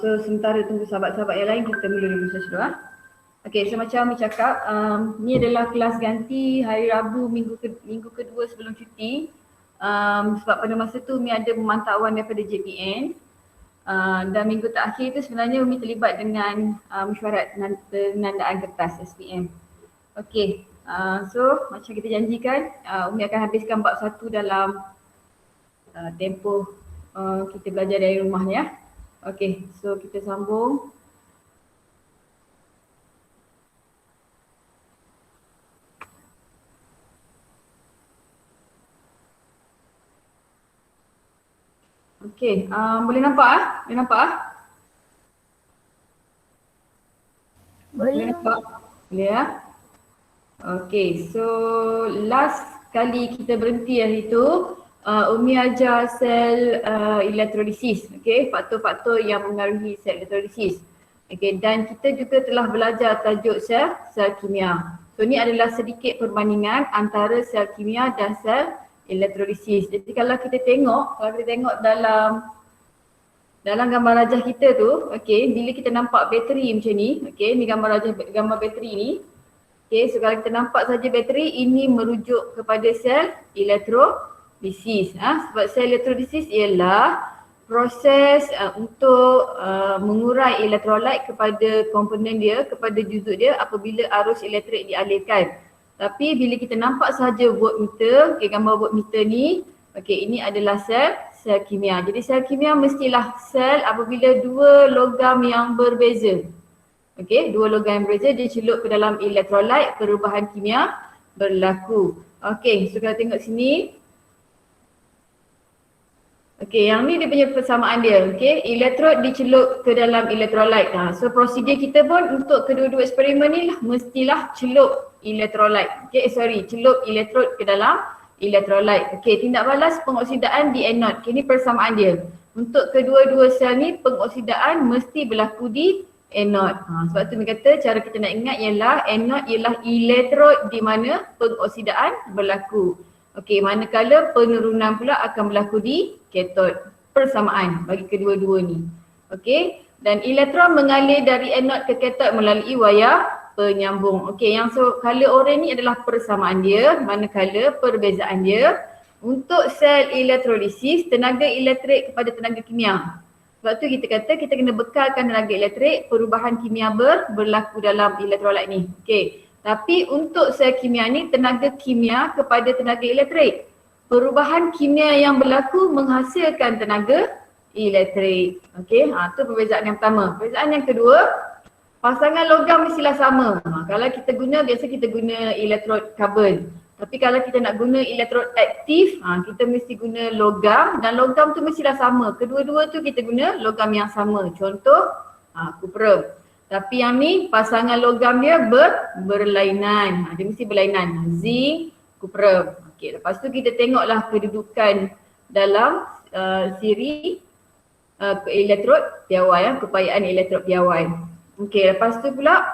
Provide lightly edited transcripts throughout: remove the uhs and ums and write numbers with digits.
So sementara tunggu sahabat-sahabat yang lain, kita mula dulu dulu. Okay, so macam Umi cakap, ni adalah kelas ganti hari Rabu minggu kedua sebelum cuti. Sebab pada masa tu Umi ada pemantauan daripada JPN. Dan minggu terakhir tu sebenarnya Umi terlibat dengan mesyuarat penandaan kertas SPM. Okay, so macam kita janjikan, Umi akan habiskan bab 1 dalam tempoh kita belajar dari rumah ni ya. Okay, so kita sambung. Okay, boleh nampak Boleh nampak Boleh nampak? Boleh ya? Okay, so last kali kita berhenti hari tu, Umi ajar sel elektrolisis, okay, faktor-faktor yang mengaruhi sel elektrolisis. Okay, dan kita juga telah belajar tajuk sel kimia. So ni adalah sedikit perbandingan antara sel kimia dan sel elektrolisis. Jadi kalau kita tengok dalam gambar rajah kita tu, okay, bila kita nampak bateri macam ni, okay, ni gambar bateri ni. Okay, so kalau kita nampak saja bateri, ini merujuk kepada sel elektrolisis. Sebab sel elektrolisis ialah proses untuk mengurai elektrolit kepada komponen dia, kepada juzuk dia apabila arus elektrik dialihkan. Tapi bila kita nampak saja voltmeter, okay, gambar voltmeter ni, okay, ini adalah sel kimia. Jadi sel kimia mestilah sel apabila dua logam yang berbeza. Okey, dua logam yang berbeza dicelup ke dalam elektrolit, perubahan kimia berlaku. Okey, so kalau tengok sini. Okey, yang ni dia punya persamaan dia. Okey, elektrod dicelup ke dalam elektrolit. So prosedur kita pun untuk kedua-dua eksperimen ni lah mestilah celup elektrolit. Okey, celup elektrod ke dalam elektrolit. Okey, tindak balas pengoksidaan di anod. Okay, ni persamaan dia. Untuk kedua-dua sel ni pengoksidaan mesti berlaku di anod. Sebab tu dia kata cara kita nak ingat ialah anod ialah elektrod di mana pengoksidaan berlaku. Okey, manakala penurunan pula akan berlaku di katod. Persamaan bagi kedua-dua ni. Okey, dan elektron mengalir dari anod ke katod melalui wayar penyambung. Okey, yang so color orange ni adalah persamaan dia, manakala perbezaan dia untuk sel elektrolisis tenaga elektrik kepada tenaga kimia. Sebab tu kita kata kita kena bekalkan tenaga elektrik, perubahan kimia berlaku dalam elektrolit ni. Okey. Tapi untuk sel kimia ni tenaga kimia kepada tenaga elektrik. Perubahan kimia yang berlaku menghasilkan tenaga elektrik. Okey, tu perbezaan yang pertama. Perbezaan yang kedua, pasangan logam mestilah sama. Kalau kita biasa kita guna elektrod karbon. Tapi kalau kita nak guna elektrod aktif, kita mesti guna logam dan logam tu mestilah sama. Kedua-dua tu kita guna logam yang sama. Contoh, kuprum. Tapi yang ni pasangan logam dia berlainan. Dia mesti berlainan. Zinc, kuprum. Okey, lepas tu kita tengoklah kedudukan dalam siri elektrod piawai, kepayaan elektrod piawai. Okey, lepas tu pula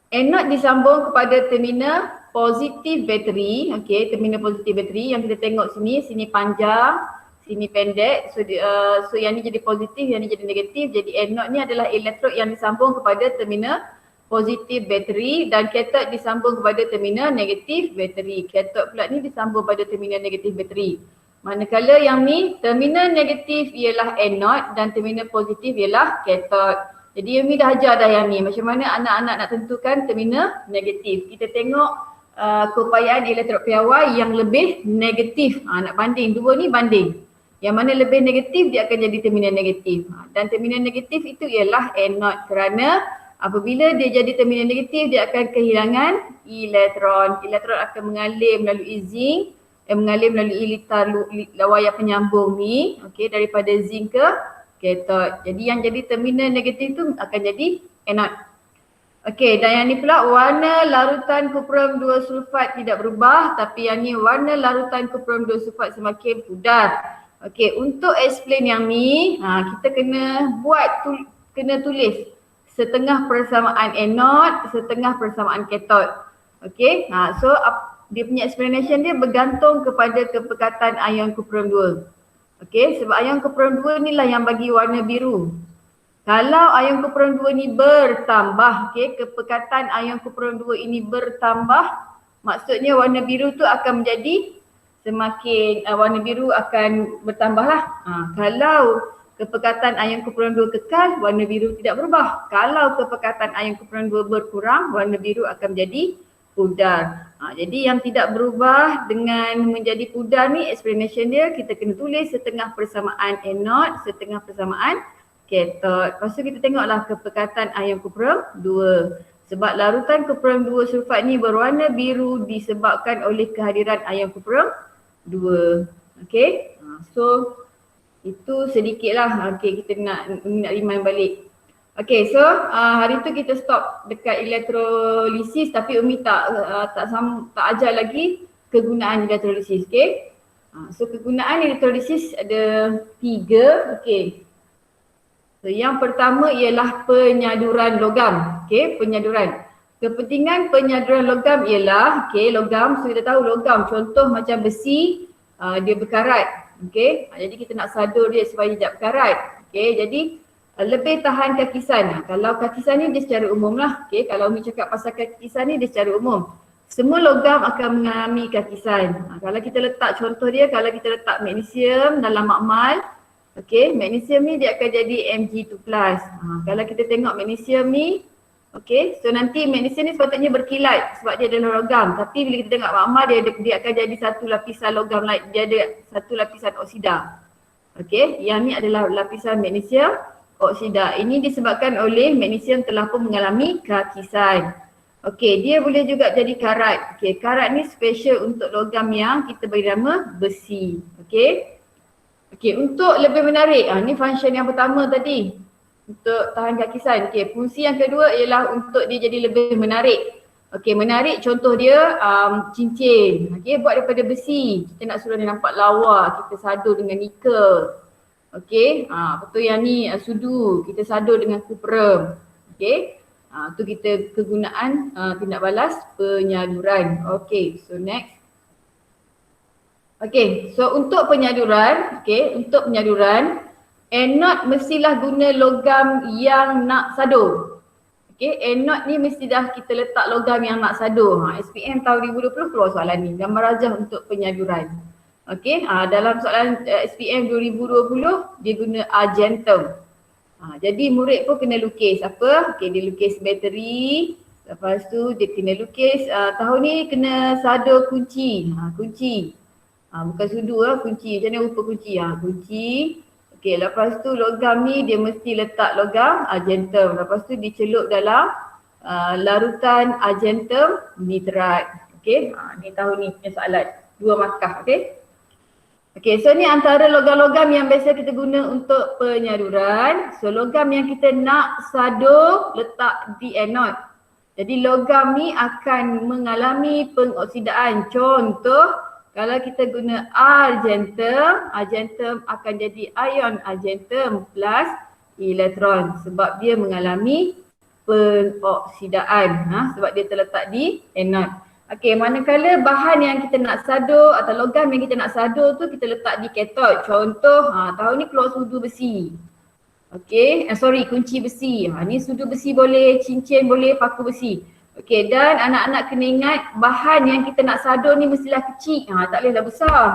anod disambung kepada terminal positif bateri. Okey, terminal positif bateri yang kita tengok sini panjang, sini pendek. So yang ni jadi positif, yang ni jadi negatif. Jadi anod ni adalah elektrod yang disambung kepada terminal positif bateri dan katod disambung kepada terminal negatif bateri. Katod pula ni disambung pada terminal negatif bateri. Manakala yang ni terminal negatif ialah anod dan terminal positif ialah katod. Jadi Umi dah ajar dah yang ni macam mana anak-anak nak tentukan terminal negatif. Kita tengok keupayaan elektrod piawai yang lebih negatif. Nak banding, dua ni banding. Yang mana lebih negatif dia akan jadi terminal negatif. Dan terminal negatif itu ialah anod kerana apabila dia jadi terminal negatif dia akan kehilangan elektron. Elektron akan mengalir melalui zinc, mengalir melalui litar wayar penyambung ni, okey, daripada zinc ke katod. Jadi yang jadi terminal negatif tu akan jadi anod. Okey, dan yang ni pula warna larutan kuprum 2 sulfat tidak berubah, tapi yang ni warna larutan kuprum 2 sulfat semakin pudar. Okey, untuk explain yang ni, kita kena tulis setengah persamaan anod, setengah persamaan katod. Okey, so dia punya explanation dia bergantung kepada kepekatan ion kuprum 2. Okey, sebab ion kumpulan 2 ni lah yang bagi warna biru. Kalau ion kumpulan 2 ni bertambah, okey, kepekatan ion kumpulan 2 ini bertambah, maksudnya warna biru tu akan menjadi semakin warna biru akan bertambah lah. Kalau kepekatan ion kumpulan 2 kekal, warna biru tidak berubah. Kalau kepekatan ion kumpulan 2 berkurang, warna biru akan menjadi pudar. Jadi yang tidak berubah dengan menjadi pudar ni explanation dia kita kena tulis setengah persamaan anode, setengah persamaan cathode. Lepas tu kita tengoklah kepekatan ion kumpulan 2. Sebab larutan kumpulan 2 sulfat ni berwarna biru disebabkan oleh kehadiran ion kumpulan 2. Okey. So itu sedikitlah. Okey, kita nak remind balik. Okay, so hari tu kita stop dekat elektrolisis tapi Umi tak ajar lagi kegunaan elektrolisis, okay. So kegunaan elektrolisis ada 3, okay. So yang pertama ialah penyaduran logam, okay, penyaduran. Kepentingan penyaduran logam ialah, okay, logam, so kita tahu logam contoh macam besi, dia berkarat, okay. Jadi kita nak sadur dia supaya tidak berkarat, okay. Jadi lebih tahan kakisan. Kalau kakisan ni dia secara umum lah. Okay, kalau Umi cakap pasal kakisan ni dia secara umum. Semua logam akan mengalami kakisan. Kalau kita letak contoh dia, kalau kita letak magnesium dalam makmal, okay, magnesium ni dia akan jadi Mg2+. Kalau kita tengok magnesium ni, okay, so nanti magnesium ni sepatutnya berkilat sebab dia adalah logam. Tapi bila kita tengok makmal dia akan jadi satu lapisan logam lain, dia ada satu lapisan oksida. Okay, yang ni adalah lapisan magnesium oksida. Ini disebabkan oleh magnesium telah pun mengalami kakisan. Okey, dia boleh juga jadi karat. Okey, karat ni special untuk logam yang kita beri nama besi. Okey. Okey, untuk lebih menarik, ni function yang pertama tadi. Untuk tahan kakisan. Okey, fungsi yang kedua ialah untuk dia jadi lebih menarik. Okey, menarik contoh dia cincin. Okey, buat daripada besi. Kita nak suruh dia nampak lawa, kita sadur dengan nikel. Okey, betul yang ni sudu, kita sadur dengan kuprum. Okey, tu kita kegunaan tindak balas penyaduran. Okey, so next. Okey, so untuk penyaduran, anode mestilah guna logam yang nak sadur. Okey, anode ni mesti dah kita letak logam yang nak sadur. SPM tahun 2020 keluar soalan ni, gambar rajah untuk penyaduran. Okey, dalam soalan SPM 2020 dia guna argentum. Jadi murid pun kena lukis apa? Okey, dia lukis bateri. Lepas tu dia kena lukis tahun ni kena sadur kunci. Kunci. Bukan sudu kunci. Macam mana rupa kunci? Kunci. Okey, lepas tu logam ni dia mesti letak logam argentum. Lepas tu dicelup dalam larutan argentum nitrat. Okey, ni tahun ni punya soalan. 2 markah, okey. Okey, so ni antara logam-logam yang biasa kita guna untuk penyaduran. So logam yang kita nak sadur letak di anode. Jadi logam ni akan mengalami pengoksidaan. Contoh, kalau kita guna argentum, argentum akan jadi ion argentum plus elektron sebab dia mengalami pengoksidaan sebab dia terletak di anode. Okey, manakala bahan yang kita nak sadur atau logam yang kita nak sadur tu kita letak di cathode. Contoh, tahun ni keluar sudu besi. Okey, kunci besi. Ni sudu besi boleh, cincin boleh, paku besi. Okey, dan anak-anak kena ingat bahan yang kita nak sadur ni mestilah kecil. Tak bolehlah besar.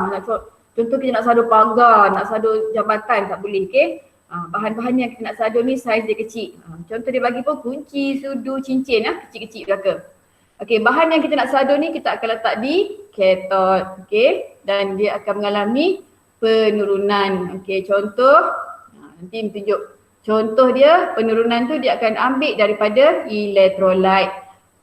Contoh kita nak sadur pagar, nak sadur jambatan, tak boleh, okey. Bahan-bahan yang kita nak sadur ni saiz dia kecil. Contoh dia bagi pun kunci, sudu, cincin kecil-kecil belaka. Okey, bahan yang kita nak sadur ni kita akan letak di cathode, okey, dan dia akan mengalami penurunan. Okey, contoh nanti tunjuk contoh dia, penurunan tu dia akan ambil daripada elektrolit.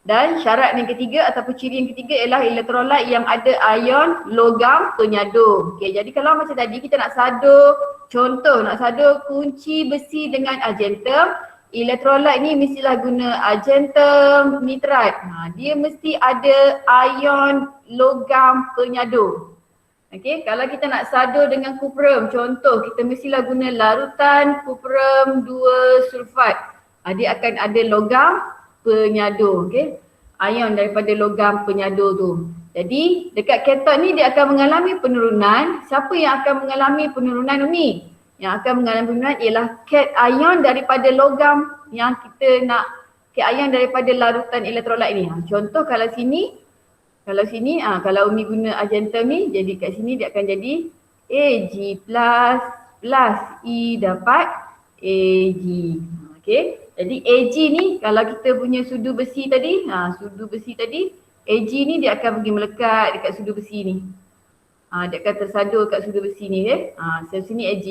Dan syarat yang ketiga ataupun ciri yang ketiga ialah elektrolit yang ada ion logam penyadur. Okey, jadi kalau macam tadi kita nak sadur, contoh nak sadur kunci besi dengan argentum, elektrolit ni mestilah guna argentum nitrat. Dia mesti ada ion logam penyadur. Okey, kalau kita nak sadur dengan kuprum, contoh kita mestilah guna larutan kuprum 2 sulfat. Dia akan ada logam penyadur, okey. Ion daripada logam penyadur tu. Jadi dekat katot ni dia akan mengalami penurunan. Siapa yang akan mengalami penurunan Umi? Yang akan mengalami penurunan ialah cation daripada logam yang kita nak, cation daripada larutan elektrolit ni. Contoh kalau sini, kalau Umi guna argentum ni, jadi kat sini dia akan jadi Ag plus E dapat Ag. Okay, jadi Ag ni kalau kita punya sudu besi tadi, Ag ni dia akan pergi melekat dekat sudu besi ni. Dia akan tersadur kat sudu besi ni, so sini Ag.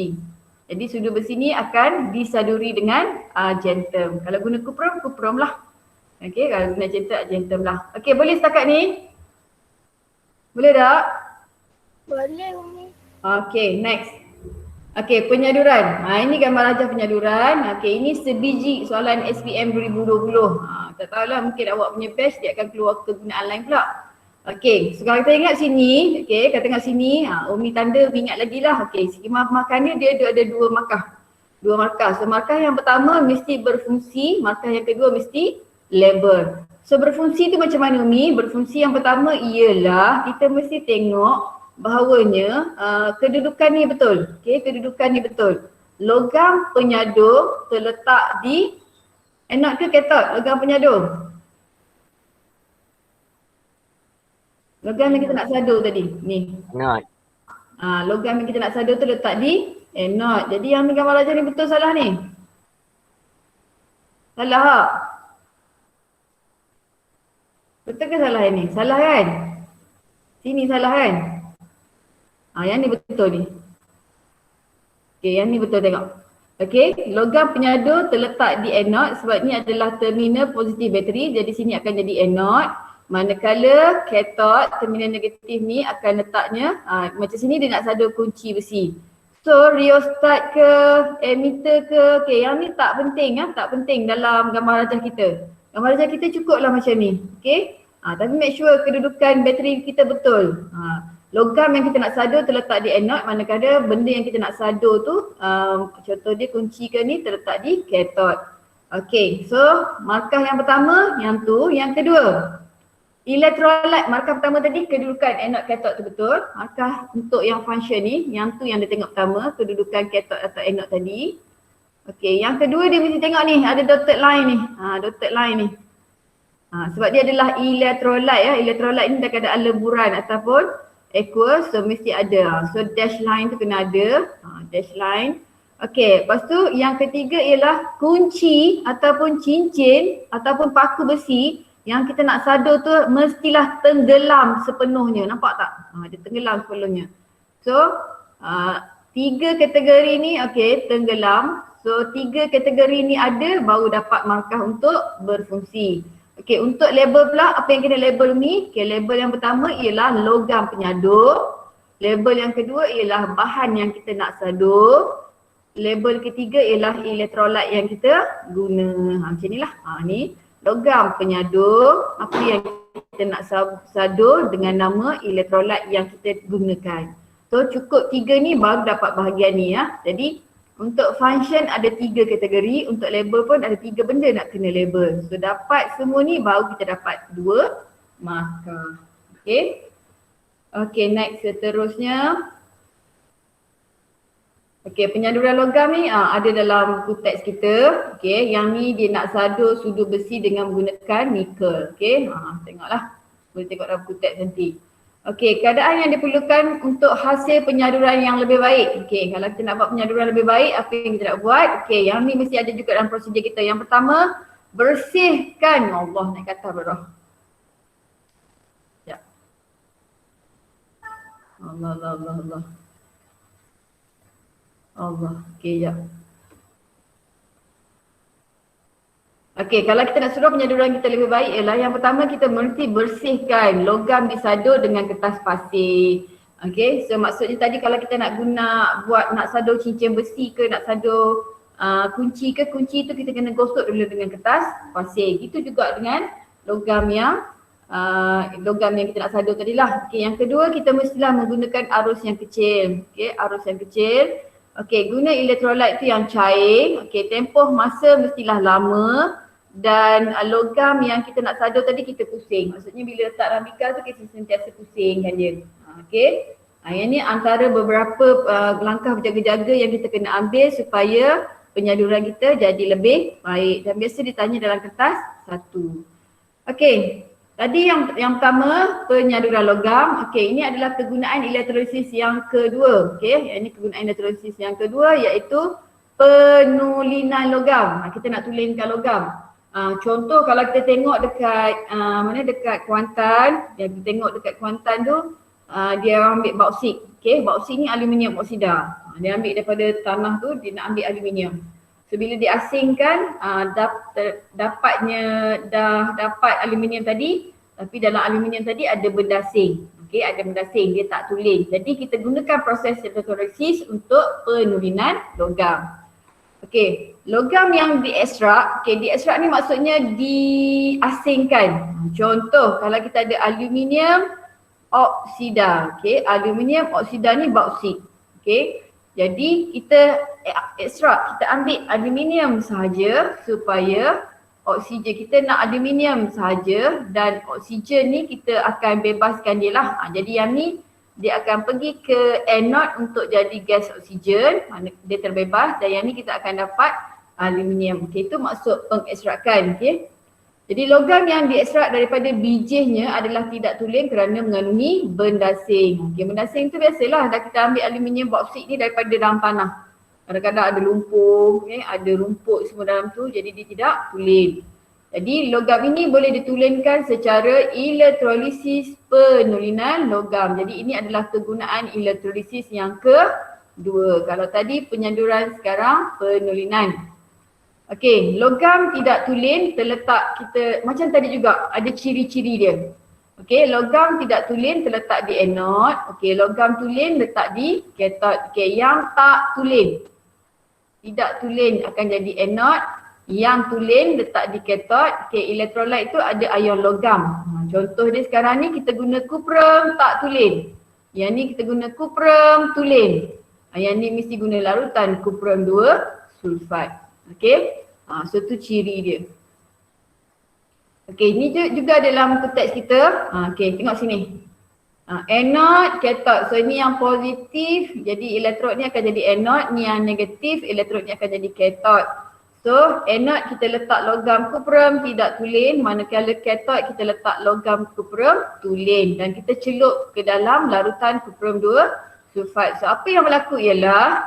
Jadi sudu besi ni akan disaduri dengan argentum. Kalau guna kuprum lah. Okey, kalau guna argentum lah. Okey, boleh setakat ni? Boleh tak? Boleh Umi. Okey, next. Okey, penyaduran. Ini gambar rajah penyaduran. Okey, ini sebiji soalan SPM 2020. Tak tahulah, mungkin awak punya batch dia akan keluar kegunaan lain pula. Okey, so kalau kita ingat sini, okey, kita tengok sini, Umi tanda, Umi ingat lagi lah. Okey, skema pemakan dia ada dua markah. So markah yang pertama mesti berfungsi, markah yang kedua mesti label. So berfungsi tu macam mana Umi? Berfungsi yang pertama ialah kita mesti tengok bahawanya kedudukan ni betul. Okey, kedudukan ni betul. Logam penyadur terletak di anode ke katot? Logam penyadur. Logam yang kita nak sadur tadi, ni. Anode. Logam yang kita nak sadur tu letak di anode. Jadi yang ni gambar rajah ni betul salah ni? Salah tak? Betul ke salah yang ni? Salah kan? Sini salah kan? Yang ni betul ni. Okey, yang ni betul tengok. Okey, logam penyadur terletak di anode sebab ni adalah terminal positif bateri. Jadi sini akan jadi anode. Manakala katot terminal negatif ni akan letaknya macam sini dia nak sadur kunci besi. So rheostat ke, emitter ke, okay, yang ni tak penting tak penting dalam gambar rajah kita. Gambar rajah kita cukuplah macam ni, okay. Tapi make sure kedudukan bateri kita betul. Logam yang kita nak sadur terletak di anode, manakala benda yang kita nak sadur tu, contoh dia kunci ke ni terletak di katot. Okay, so markah yang pertama, yang tu, yang kedua. Elektrolit, markah pertama tadi kedudukan anode katot tu betul. Markah untuk yang function ni, yang tu yang dia tengok pertama, kedudukan katot atau anode tadi. Okey, yang kedua dia mesti tengok ni, ada dotted line ni. Dotted line ni. Sebab dia adalah elektrolit ya. Elektrolit ni dah keadaan leburan ataupun aqueous, so mesti ada. So dash line tu kena ada. Dash line. Okey, lepas tu yang ketiga ialah kunci ataupun cincin ataupun paku besi yang kita nak sadur tu mestilah tenggelam sepenuhnya. Nampak tak? Dia tenggelam sepenuhnya. So, 3 kategori ni okey, tenggelam. So, 3 kategori ni ada baru dapat markah untuk berfungsi. Okey, untuk label pula, apa yang kena label ni? Okey, label yang pertama ialah logam penyadur. Label yang kedua ialah bahan yang kita nak sadur. Label ketiga ialah elektrolit yang kita guna. Macam ni lah. Ni. Logam penyadur, apa yang kita nak sadur dengan nama elektrolit yang kita gunakan. So cukup 3 ni baru dapat bahagian ni ya. Jadi untuk function ada 3 kategori, untuk label pun ada 3 benda nak kena label. So dapat semua ni baru kita dapat 2 markah. Okay. Okay, next seterusnya. Okey, penyaduran logam ni ada dalam buku teks kita. Okey, yang ni dia nak sadur sudu besi dengan menggunakan nikel. Okey, tengoklah. Boleh tengok dalam buku teks nanti. Okey, keadaan yang diperlukan untuk hasil penyaduran yang lebih baik. Okey, kalau kita nak buat penyaduran lebih baik, apa yang kita nak buat? Okey, yang ni mesti ada juga dalam prosedur kita. Yang pertama, bersihkan. Allah, naik kata berah. Ya. Allah. Allah, okey ya. Okey, kalau kita nak suruh penyaduran kita lebih baik ialah yang pertama kita mesti bersihkan logam disadur dengan kertas pasir. Okey, so maksudnya tadi kalau kita nak nak sadur cincin besi ke, nak sadur kunci ke, kunci tu kita kena gosok dulu dengan kertas pasir. Gitu juga dengan logam yang kita nak sadur tadilah. Okey, yang kedua kita mestilah menggunakan arus yang kecil. Okey, arus yang kecil. Okey, guna elektrolit tu yang cair. Okey, tempoh masa mestilah lama. dan logam yang kita nak sadur tadi kita pusing. Maksudnya bila letak dalam bikar tu kita sentiasa pusingkan dia. Okey. Yang ni antara beberapa langkah berjaga-jaga yang kita kena ambil supaya penyaduran kita jadi lebih baik, dan biasa ditanya dalam kertas 1. Okey. Tadi yang pertama penyaduran logam. Okey, ini adalah kegunaan elektrolisis yang kedua. Okey, ini kegunaan elektrolisis yang kedua iaitu penulinan logam. Kita nak tulinkan logam. Contoh kalau kita tengok dekat dekat Kuantan, dia tengok dekat Kuantan tu dia ambil bauksit. Okey, bauksit ni aluminium oksida. Dia ambil daripada tanah tu, dia nak ambil aluminium. So bila diasingkan dah dapat aluminium tadi, tapi dalam aluminium tadi ada benda asing. Okey, ada benda asing, dia tak tulen. Jadi kita gunakan proses elektrolisis untuk penulinan logam. Okey, logam yang diekstrak, diekstrak ni maksudnya diasingkan. Contoh kalau kita ada aluminium oksida, aluminium oksida ni bauksit. Jadi kita ekstrak, kita ambil aluminium sahaja supaya oksigen, kita nak aluminium sahaja dan oksigen ni kita akan bebaskan dia lah. Jadi yang ni dia akan pergi ke anode untuk jadi gas oksigen, dia terbebas, dan yang ni kita akan dapat aluminium. Itu maksud pengekstrakan. Jadi logam yang diekstrak daripada bijihnya adalah tidak tulen kerana mengandungi benda asing. Benda asing tu biasalah, dah kita ambil aluminium bauksit ni daripada dalam tanah. Kadang-kadang ada lumpur, ada rumput semua dalam tu, jadi dia tidak tulen. Jadi logam ini boleh ditulenkan secara elektrolisis penulinan logam. Jadi ini adalah kegunaan elektrolisis yang kedua. Kalau tadi penyaduran, sekarang penulinan. Okey, logam tidak tulen terletak kita macam tadi juga ada ciri-ciri dia. Okey, logam tidak tulen terletak di anode. Okey, logam tulen letak di katot. Okey, yang tak tulen, tidak tulen akan jadi anode. Yang tulen letak di katot. Okey, elektrolit tu ada ion logam. Contoh dia sekarang ni kita guna kuprum tak tulen. Yang ni kita guna kuprum tulen. Yang ni mesti guna larutan kuprum 2 sulfat. Okey. So tu ciri dia. Okey, ni juga dalam teks kita. Okey, tengok sini. Anode, katot. So ni yang positif, jadi elektrod ni akan jadi anode. Ni yang negatif, elektrod ni akan jadi katot. So anode kita letak logam kuprum tidak tulen, manakala katot kita letak logam kuprum tulen, dan kita celup ke dalam larutan kuprum 2 sulfat. So apa yang berlaku ialah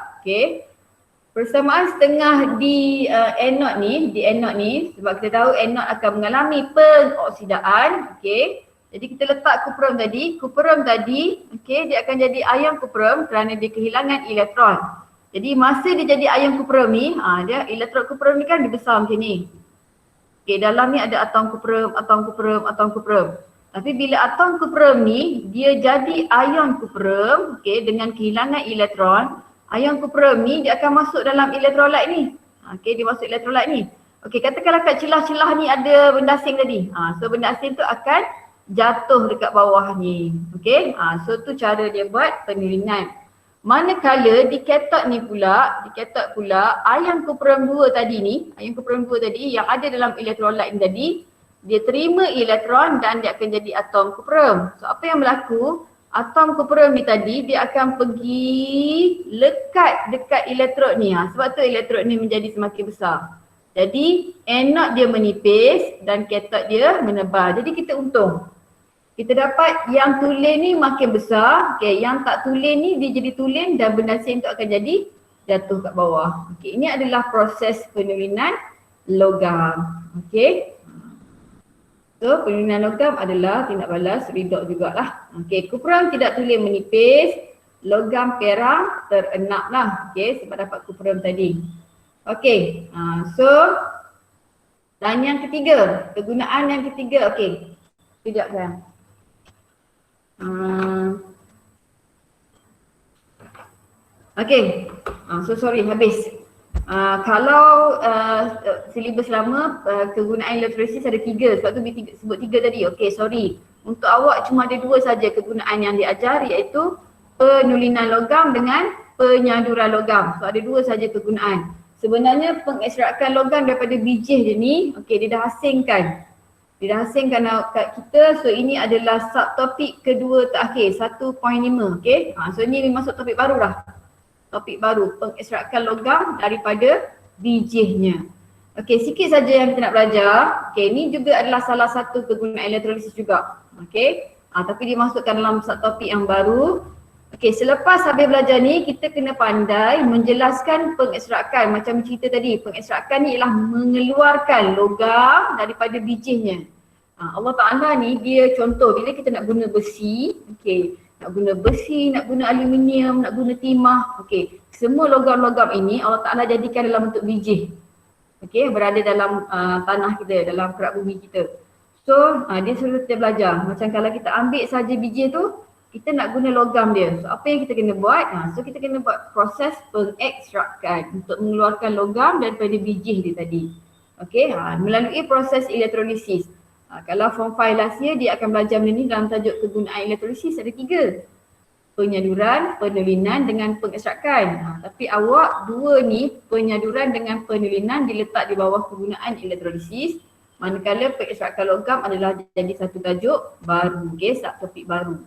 persamaan setengah di anode ni, sebab kita tahu anode akan mengalami pengoksidaan. Jadi kita letak kuprum tadi, dia akan jadi ion kuprum kerana dia kehilangan elektron. Jadi masa dia jadi ion kuprum ni, dia elektron kuprum ni kan dia besar macam ni. Dalam ni ada atom kuprum. Tapi bila atom kuprum ni dia jadi ion kuprum, dengan kehilangan elektron, ion kuprum ni dia akan masuk dalam elektrolit ni. Dia masuk elektrolit ni. Katakanlah kat celah-celah ni ada benda asing tadi. So benda asing tu akan jatuh dekat bawah ni. So tu cara dia buat penulinan. Manakala di katot pula ion kuprum 2 tadi yang ada dalam elektrolit ni tadi, dia terima elektron dan dia akan jadi atom kuprum. So apa yang berlaku? Atom kuprum ni tadi dia akan pergi lekat dekat elektrod ni. Sebab tu elektrod ni menjadi semakin besar. Jadi anode dia menipis dan katot dia menebal. Jadi kita untung. Kita dapat yang tulen ni makin besar, yang tak tulen ni dia jadi tulen dan benda asing tu akan jadi jatuh kat bawah. Ini adalah proses penulinan logam. So penulinan logam adalah tindak balas redox jugalah. Kuprum tidak tulen menipis, logam perang terenak lah. Sebab dapat kuprum tadi. So dan yang ketiga, kegunaan yang ketiga. Sekejap kan. So sorry, habis. Kalau silibus lama kegunaan elektrolisis ada 3, sebab tu sebut 3 tadi. Sorry. Untuk awak cuma ada 2 saja kegunaan yang diajar, iaitu penulinan logam dengan penyaduran logam. So ada 2 saja kegunaan. Sebenarnya pengekstrakan logam daripada bijih je ni, okey, dia dah asingkan. Dia dah asingkan kat kita. So ini adalah subtopik kedua terakhir, 1.5, okey. So ni masuk topik baru dah. Topik baru, pengekstrakan logam daripada bijihnya. Okey, sikit saja yang kita nak belajar. Okey, ni juga adalah salah satu kegunaan elektrolisis juga. Okey. Tapi dimasukkan dalam subtopik yang baru. Okey, selepas habis belajar ni, kita kena pandai menjelaskan pengekstrakan. Macam cerita tadi, pengekstrakan ni ialah mengeluarkan logam daripada bijihnya. Allah Ta'ala ni dia contoh, bila kita nak guna besi, okey, nak guna besi, nak guna aluminium, nak guna timah, okey, semua logam-logam ini Allah Ta'ala jadikan dalam bentuk bijih. Okey, berada dalam tanah kita, dalam kerak bumi kita. So, dia suruh kita belajar. Macam kalau kita ambil saja biji tu, kita nak guna logam dia. So, apa yang kita kena buat? So, kita kena buat proses pengekstrakan untuk mengeluarkan logam daripada biji dia tadi. Okey, melalui proses elektrolisis. Kalau form 5 last year, dia akan belajar benda ni dalam tajuk kegunaan elektrolisis ada 3. Penyaduran, penulinan dengan pengekstrakan. Tapi awak 2 ni, penyaduran dengan penulinan diletak di bawah kegunaan elektrolisis. Manakala pengekstrakan logam adalah jadi satu tajuk baru, okey, subtopik baru.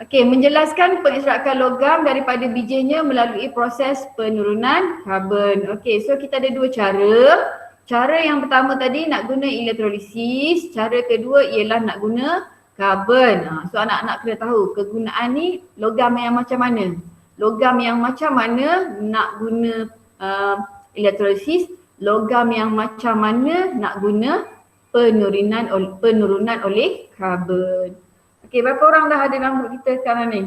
Okey, menjelaskan pengekstrakan logam daripada bijihnya melalui proses penurunan karbon. Okey, so kita ada 2 cara. Cara yang pertama tadi nak guna elektrolisis, cara kedua ialah nak guna karbon. So anak-anak kena tahu kegunaan ni logam yang macam mana. Logam yang macam mana nak guna elektrolisis, logam yang macam mana nak guna penurunan oleh karbon. Okey, berapa orang dah ada dalam grup kita sekarang ni?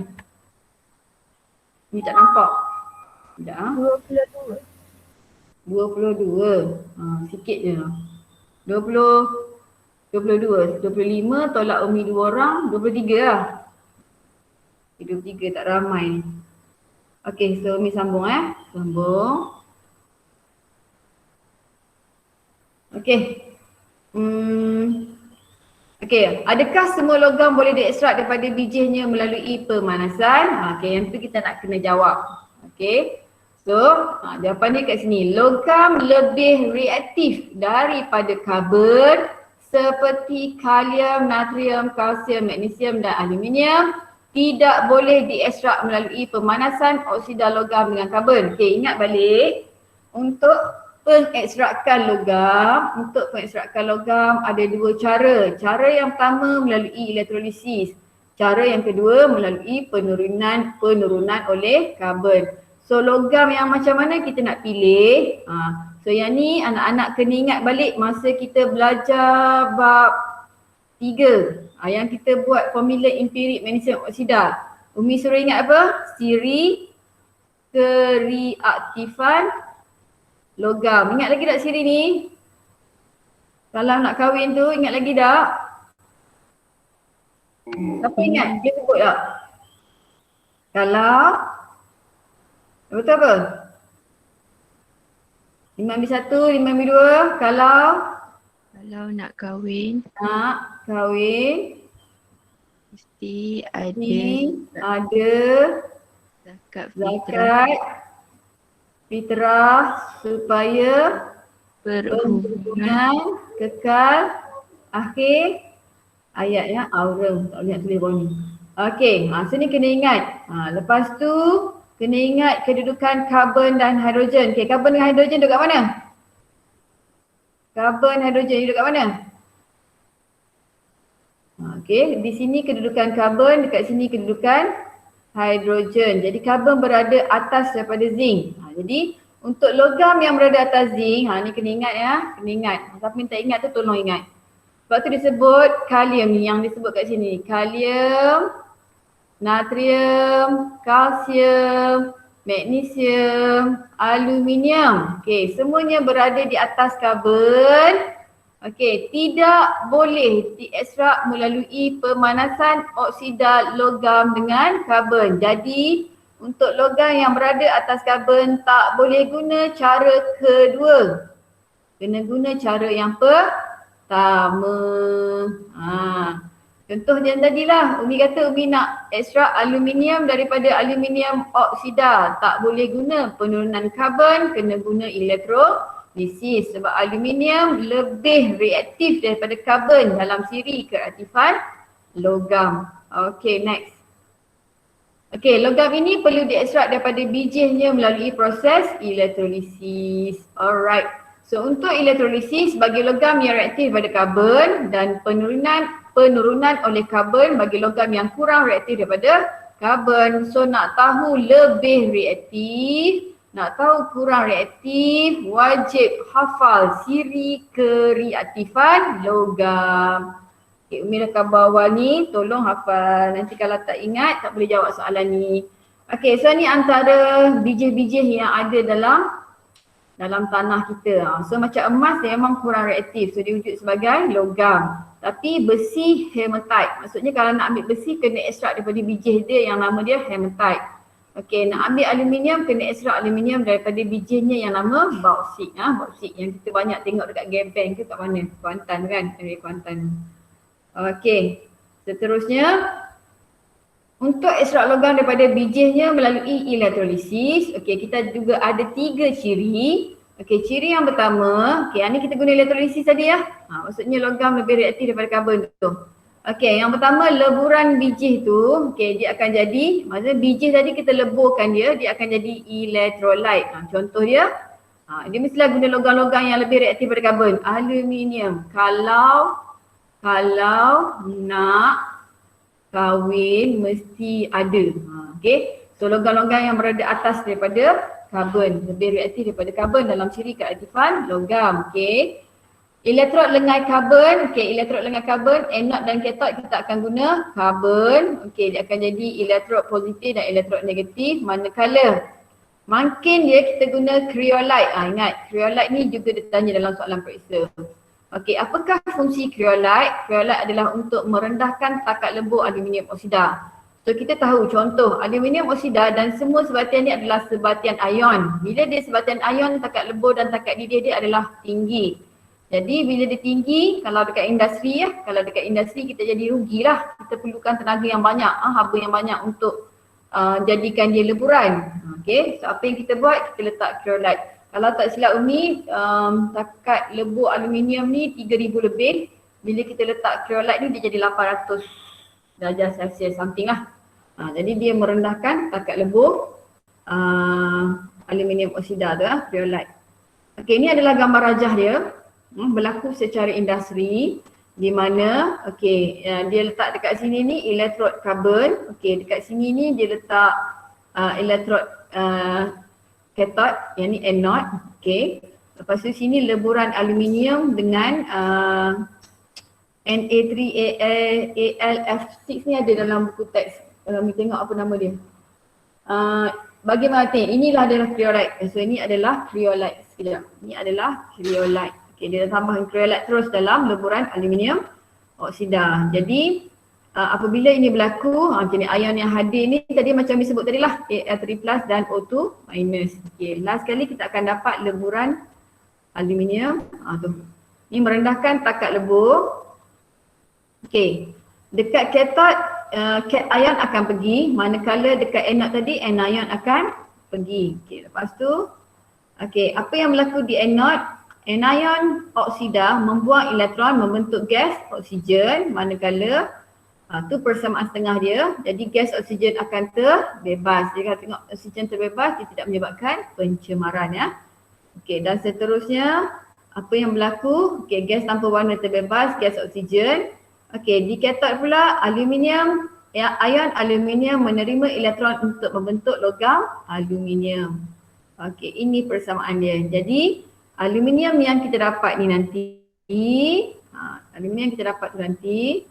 Ni tak nampak. Sekejap. 22. Sikit je. 22, 25 tolak Umi 2 orang, 23 lah. 23 tak ramai. Okey, so Umi sambung Sambung. Okey. Okey, adakah semua logam boleh diekstrak daripada bijihnya melalui pemanasan? Okey, yang tu kita nak kena jawab. Okey. So, jawapan dia kat sini. Logam lebih reaktif daripada karbon seperti kalium, natrium, kalsium, magnesium dan aluminium tidak boleh diekstrak melalui pemanasan oksida logam dengan karbon. Okey, ingat balik untuk pengekstrakan logam ada 2 cara. Cara yang pertama melalui elektrolisis. Cara yang kedua melalui penurunan oleh karbon. So logam yang macam mana kita nak pilih? So yang ni anak-anak kena ingat balik masa kita belajar bab 3. Yang kita buat formula empirik magnesium oksida. Umi suruh ingat apa? Siri kereaktifan logam. Ingat lagi tak siri ni? Kalau nak kahwin tu ingat lagi tak? Siapa ingat? Dia sebut tak? Kalau betul apa? 5/1, 5/2, kalau nak kahwin mesti ada zakat fitrah supaya berhubungan kekal akhir ayatnya aurum. Tak boleh tulis bawah ni. Okey, so ni kena ingat. Lepas tu kena ingat kedudukan karbon dan hidrogen. Okey, karbon dengan hidrogen duduk kat mana? Karbon, hidrogen duduk kat mana? Okey, di sini kedudukan karbon, dekat sini kedudukan hidrogen. Jadi karbon berada atas daripada zinc. Jadi untuk logam yang berada atas zinc, ni kena ingat kena ingat. Siapa minta ingat tu tolong ingat. Sebab tu disebut kalium ni yang disebut kat sini. Kalium, natrium, kalsium, magnesium, aluminium. Okey, semuanya berada di atas karbon. Okey, tidak boleh diekstrak melalui pemanasan oksida logam dengan karbon. Jadi, untuk logam yang berada atas karbon tak boleh guna cara kedua. Kena guna cara yang pertama. Contohnya tadilah, Umi kata Umi nak ekstrak aluminium daripada aluminium oksida. Tak boleh guna penurunan karbon, kena guna elektrolisis. Sebab aluminium lebih reaktif daripada karbon dalam siri keaktifan logam. Okay, next. Okay, logam ini perlu diekstrak daripada bijihnya melalui proses elektrolisis. Alright. So untuk elektrolisis bagi logam yang reaktif pada karbon dan penurunan oleh karbon bagi logam yang kurang reaktif daripada karbon. So nak tahu lebih reaktif, nak tahu kurang reaktif, wajib hafal siri kereaktifan logam. Okay, Umi dah bawah ni, tolong hafal. Nanti kalau tak ingat tak boleh jawab soalan ni. Okay, so ni antara bijih-bijih yang ada dalam tanah kita. So macam emas dia memang kurang reaktif, so dia wujud sebagai logam. Tapi besi hematite, maksudnya kalau nak ambil besi kena ekstrak daripada bijih dia yang nama dia hematite. Okey, nak ambil aluminium kena ekstrak aluminium daripada bijihnya yang nama bauksit. Bauksit yang kita banyak tengok dekat Gebeng ke kat mana? Kuantan kan? Dari Kuantan. Okey, seterusnya untuk ekstrak logam daripada bijihnya melalui elektrolisis, okey, kita juga ada 3 ciri. Okey, ciri yang pertama, okey, ni kita guna elektrolisis tadi ya. Maksudnya logam lebih reaktif daripada karbon tu. Okey, yang pertama leburan bijih tu, okey, dia akan jadi, maksudnya bijih tadi kita leburkan dia akan jadi elektrolit. Contoh dia, dia mestilah guna logam-logam yang lebih reaktif daripada karbon. Aluminium. Kalau nak kahwin mesti ada. Okey. So logam-logam yang berada atas daripada karbon, lebih reaktif daripada karbon dalam ciri keaktifan logam. Okey. Elektrod lengai karbon, okey, elektrod lengai karbon, anode dan kathod kita akan guna karbon. Okey, dia akan jadi elektrod positif dan elektrod negatif. Manakala makin dia kita guna kryolite. Ingat, kryolite ni juga ditanya dalam soalan periksa. Okey, apakah fungsi kryolite? Kryolite adalah untuk merendahkan takat lebur aluminium oksida. So kita tahu contoh aluminium oksida dan semua sebatian ni adalah sebatian ion. Bila dia sebatian ion, takat lebur dan takat didih dia adalah tinggi. Jadi bila dia tinggi, kalau dekat industri kita jadi rugilah. Kita perlukan tenaga yang banyak, haba yang banyak untuk jadikan dia leburan. Okey, so apa yang kita buat? Kita letak kryolite. Kalau tak silap Umi, takat lebur aluminium ni 3000 lebih. Bila kita letak kryolite ni dia jadi 800 darjah Celsius something lah. Jadi dia merendahkan takat lebur aluminium oksida tu kryolite. Okey, ni adalah gambar rajah dia. Berlaku secara industri di mana dia letak dekat sini ni elektrod karbon. Okey, dekat sini ni dia letak elektrod kathod, yang ni anode. Okey. Lepas tu sini leburan aluminium dengan Na3AlF6 ni ada dalam buku teks. Kalau kita tengok apa nama dia. Bagaimana inilah adalah kryolite. So ini adalah kryolite. Sekejap. Ini adalah kryolite. Okey, dia tambahkan kryolite terus dalam leburan aluminium oksida. Jadi apabila ini berlaku, jenis ion yang hadir ni tadi macam disebut tadi lah, Al3+ dan O2-. Okey, last kali kita akan dapat leburan aluminium. Tu. Ini merendahkan takat lebur. Okey, dekat kathod ion akan pergi, manakala dekat anode tadi anion akan pergi. Okey, lepas tu apa yang berlaku di anode? Anion oksida membuang elektron membentuk gas oksigen, manakala tu persamaan setengah dia. Jadi gas oksigen akan terbebas. Jadi kalau tengok oksigen terbebas, dia tidak menyebabkan pencemaran ya. Okey, dan seterusnya apa yang berlaku? Okey, gas tanpa warna terbebas, gas oksigen. Okey, di kathod pula aluminium, ion aluminium menerima elektron untuk membentuk logam aluminium. Okey, ini persamaan dia. Jadi aluminium yang kita dapat ni nanti, aluminium yang kita dapat tu nanti,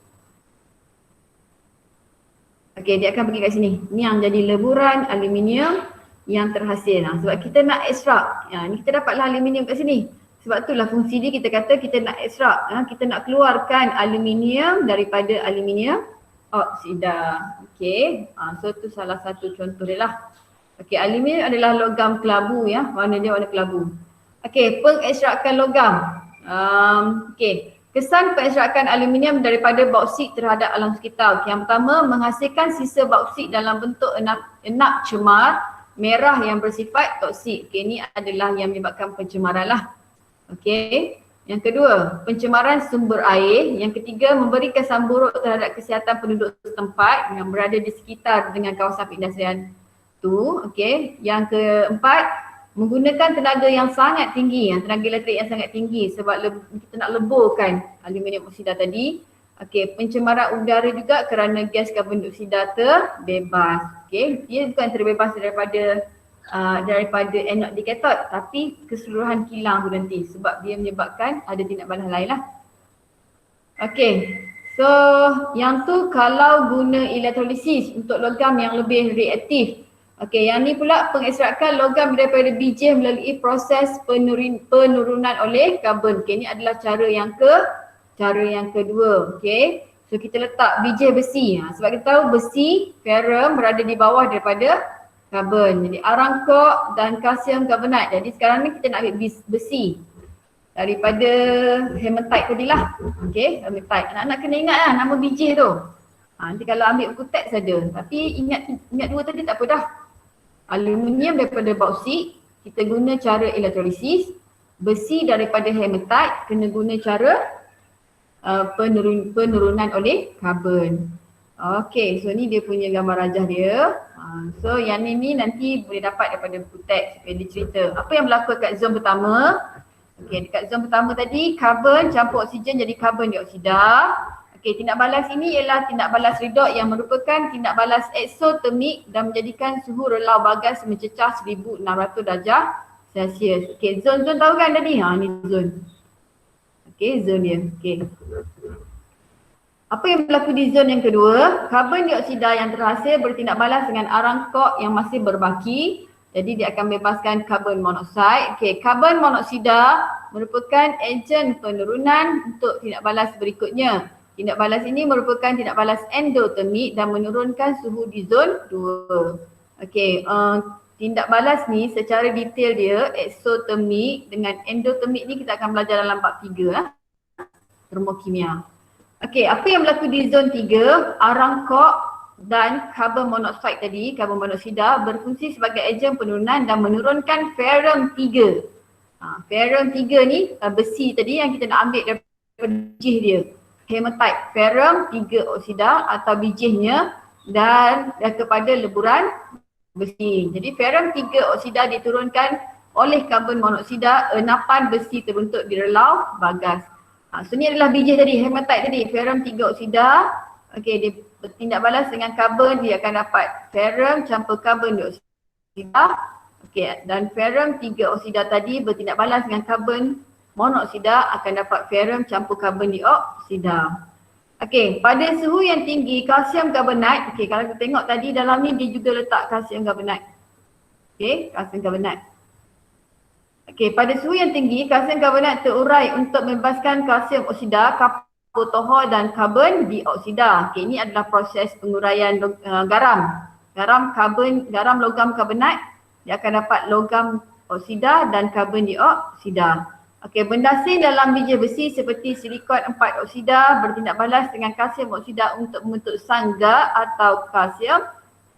okey, dia akan pergi kat sini. Ni yang jadi leburan aluminium yang terhasil. Sebab kita nak ekstrak, ni kita dapatlah aluminium kat sini. Sebab itulah fungsi dia, kita kata kita nak ekstrak, kita nak keluarkan aluminium daripada aluminium oksida. Okey, so tu salah satu contoh dia lah. Okey, aluminium adalah logam kelabu ya, warna dia warna kelabu. Okey, pengekstrakan logam. Okey, Kesan pengekstrakan aluminium daripada bauksit terhadap alam sekitar. Okay, yang pertama, menghasilkan sisa bauksit dalam bentuk enak cemar merah yang bersifat toksik. Okay, ini adalah yang menyebabkan pencemaran lah. Okay. Yang kedua, pencemaran sumber air. Yang ketiga, memberi kesan buruk terhadap kesihatan penduduk setempat yang berada di sekitar dengan kawasan perindustrian tu. Okay. Yang keempat, menggunakan tenaga yang sangat tinggi, tenaga elektrik yang sangat tinggi sebab kita nak leburkan aluminium oksida tadi. Okay. Pencemaran udara juga kerana gas karbon dioksida terbebas. Okay. Dia bukan terbebas daripada anode di katot, tapi keseluruhan kilang tu nanti sebab dia menyebabkan ada tindak balas lain lah. Okay, so yang tu kalau guna elektrolisis untuk logam yang lebih reaktif. Okay, yang ni pula pengekstrakan logam daripada biji melalui proses penurunan oleh karbon. Okay, ni adalah cara yang kedua. Okay, so kita letak biji besi. Sebab kita tahu besi, ferrum berada di bawah daripada karbon. Jadi arang kok dan kalsium karbonat. Jadi sekarang ni kita nak ambil besi daripada hematite tadilah. Okey, hematite. Anak-anak kena ingat lah nama biji tu. Nanti kalau ambil buku teks saja. Tapi ingat dua tadi tak apa dah. Aluminium daripada bauksit, kita guna cara elektrolisis. Besi daripada hematite, kena guna cara penurunan oleh karbon. Okay, so ni dia punya gambar rajah dia. So yang ni nanti boleh dapat daripada buku teks supaya dia cerita apa yang berlaku kat zon pertama. Okay, dekat zon pertama tadi karbon campur oksigen jadi karbon dioksida. Okay, tindak balas ini ialah tindak balas redox yang merupakan tindak balas eksotermik dan menjadikan suhu relau bagas mencecah 1600 darjah Celsius. Okay, zon-zon tahu kan tadi? Ni zon. Okay, zon dia. Okay. Apa yang berlaku di zon yang kedua? Karbon dioksida yang terhasil bertindak balas dengan arang kok yang masih berbaki. Jadi dia akan bebaskan karbon monoksida. Okey, karbon monoksida merupakan ejen penurunan untuk tindak balas berikutnya. Tindak balas ini merupakan tindak balas endotermik dan menurunkan suhu di zon 2. Okey, tindak balas ni secara detail dia eksotermik dengan endotermik ni kita akan belajar dalam bab 3 termokimia. Okey, apa yang berlaku di zon 3, arang kok dan karbon monoksida tadi, karbon monoksida berfungsi sebagai ejen penurunan dan menurunkan ferrum 3. Ferrum 3 ni besi tadi yang kita nak ambil daripada bijih dia. Hematite, ferrum 3 oksida atau bijihnya dan kepada leburan besi. Jadi ferrum 3 oksida diturunkan oleh karbon monoksida, enapan besi terbentuk di relau bagas. So ni adalah biji tadi, hematite tadi, ferrum 3 oksida. Okey, dia bertindak balas dengan karbon, dia akan dapat ferrum campur karbon dioksida. Okey, dan ferrum 3 oksida tadi bertindak balas dengan karbon monoksida akan dapat ferrum campur karbon dioksida. Okey, pada suhu yang tinggi kalsium karbonat, okey kalau kita tengok tadi dalam ni dia juga letak kalsium karbonat. Okey, kalsium karbonat. Okey, pada suhu yang tinggi, kalsium karbonat terurai untuk membebaskan kalsium oksida, kapotohol dan karbon dioksida. Okey, ini adalah proses penguraian garam. Garam logam karbonat, dia akan dapat logam oksida dan karbon dioksida. Okey, benda asing dalam biji besi seperti silikon 4 oksida bertindak balas dengan kalsium oksida untuk membentuk sangga atau kalsium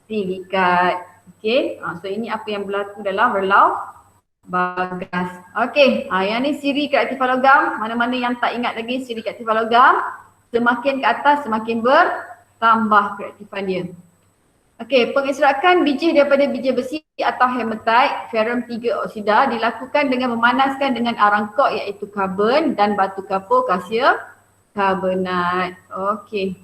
silikat. Okey, so ini apa yang berlaku dalam relau bagas. Okey, yang ni siri keaktifan logam. Mana-mana yang tak ingat lagi siri keaktifan logam, semakin ke atas semakin bertambah keaktifan dia. Okey, pengekstrakan biji daripada biji besi atau hematite, ferrum 3 oksida dilakukan dengan memanaskan dengan arang kok iaitu karbon dan batu kapur kalsium karbonat. Okey.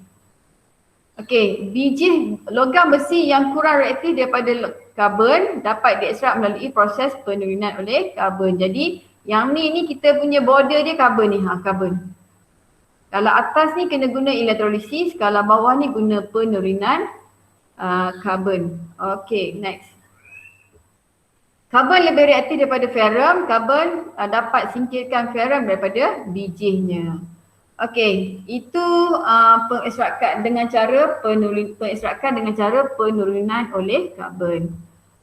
Okey, biji logam besi yang kurang reaktif daripada karbon dapat diekstrak melalui proses penurunan oleh karbon. Jadi yang ni kita punya border dia karbon ni, karbon. Kalau atas ni kena guna elektrolisis, kalau bawah ni guna penurunan karbon. Okey, next. Karbon lebih reaktif daripada ferrum, karbon dapat singkirkan ferrum daripada bijihnya. Okey, itu pengekstrakan dengan cara penurunan oleh karbon.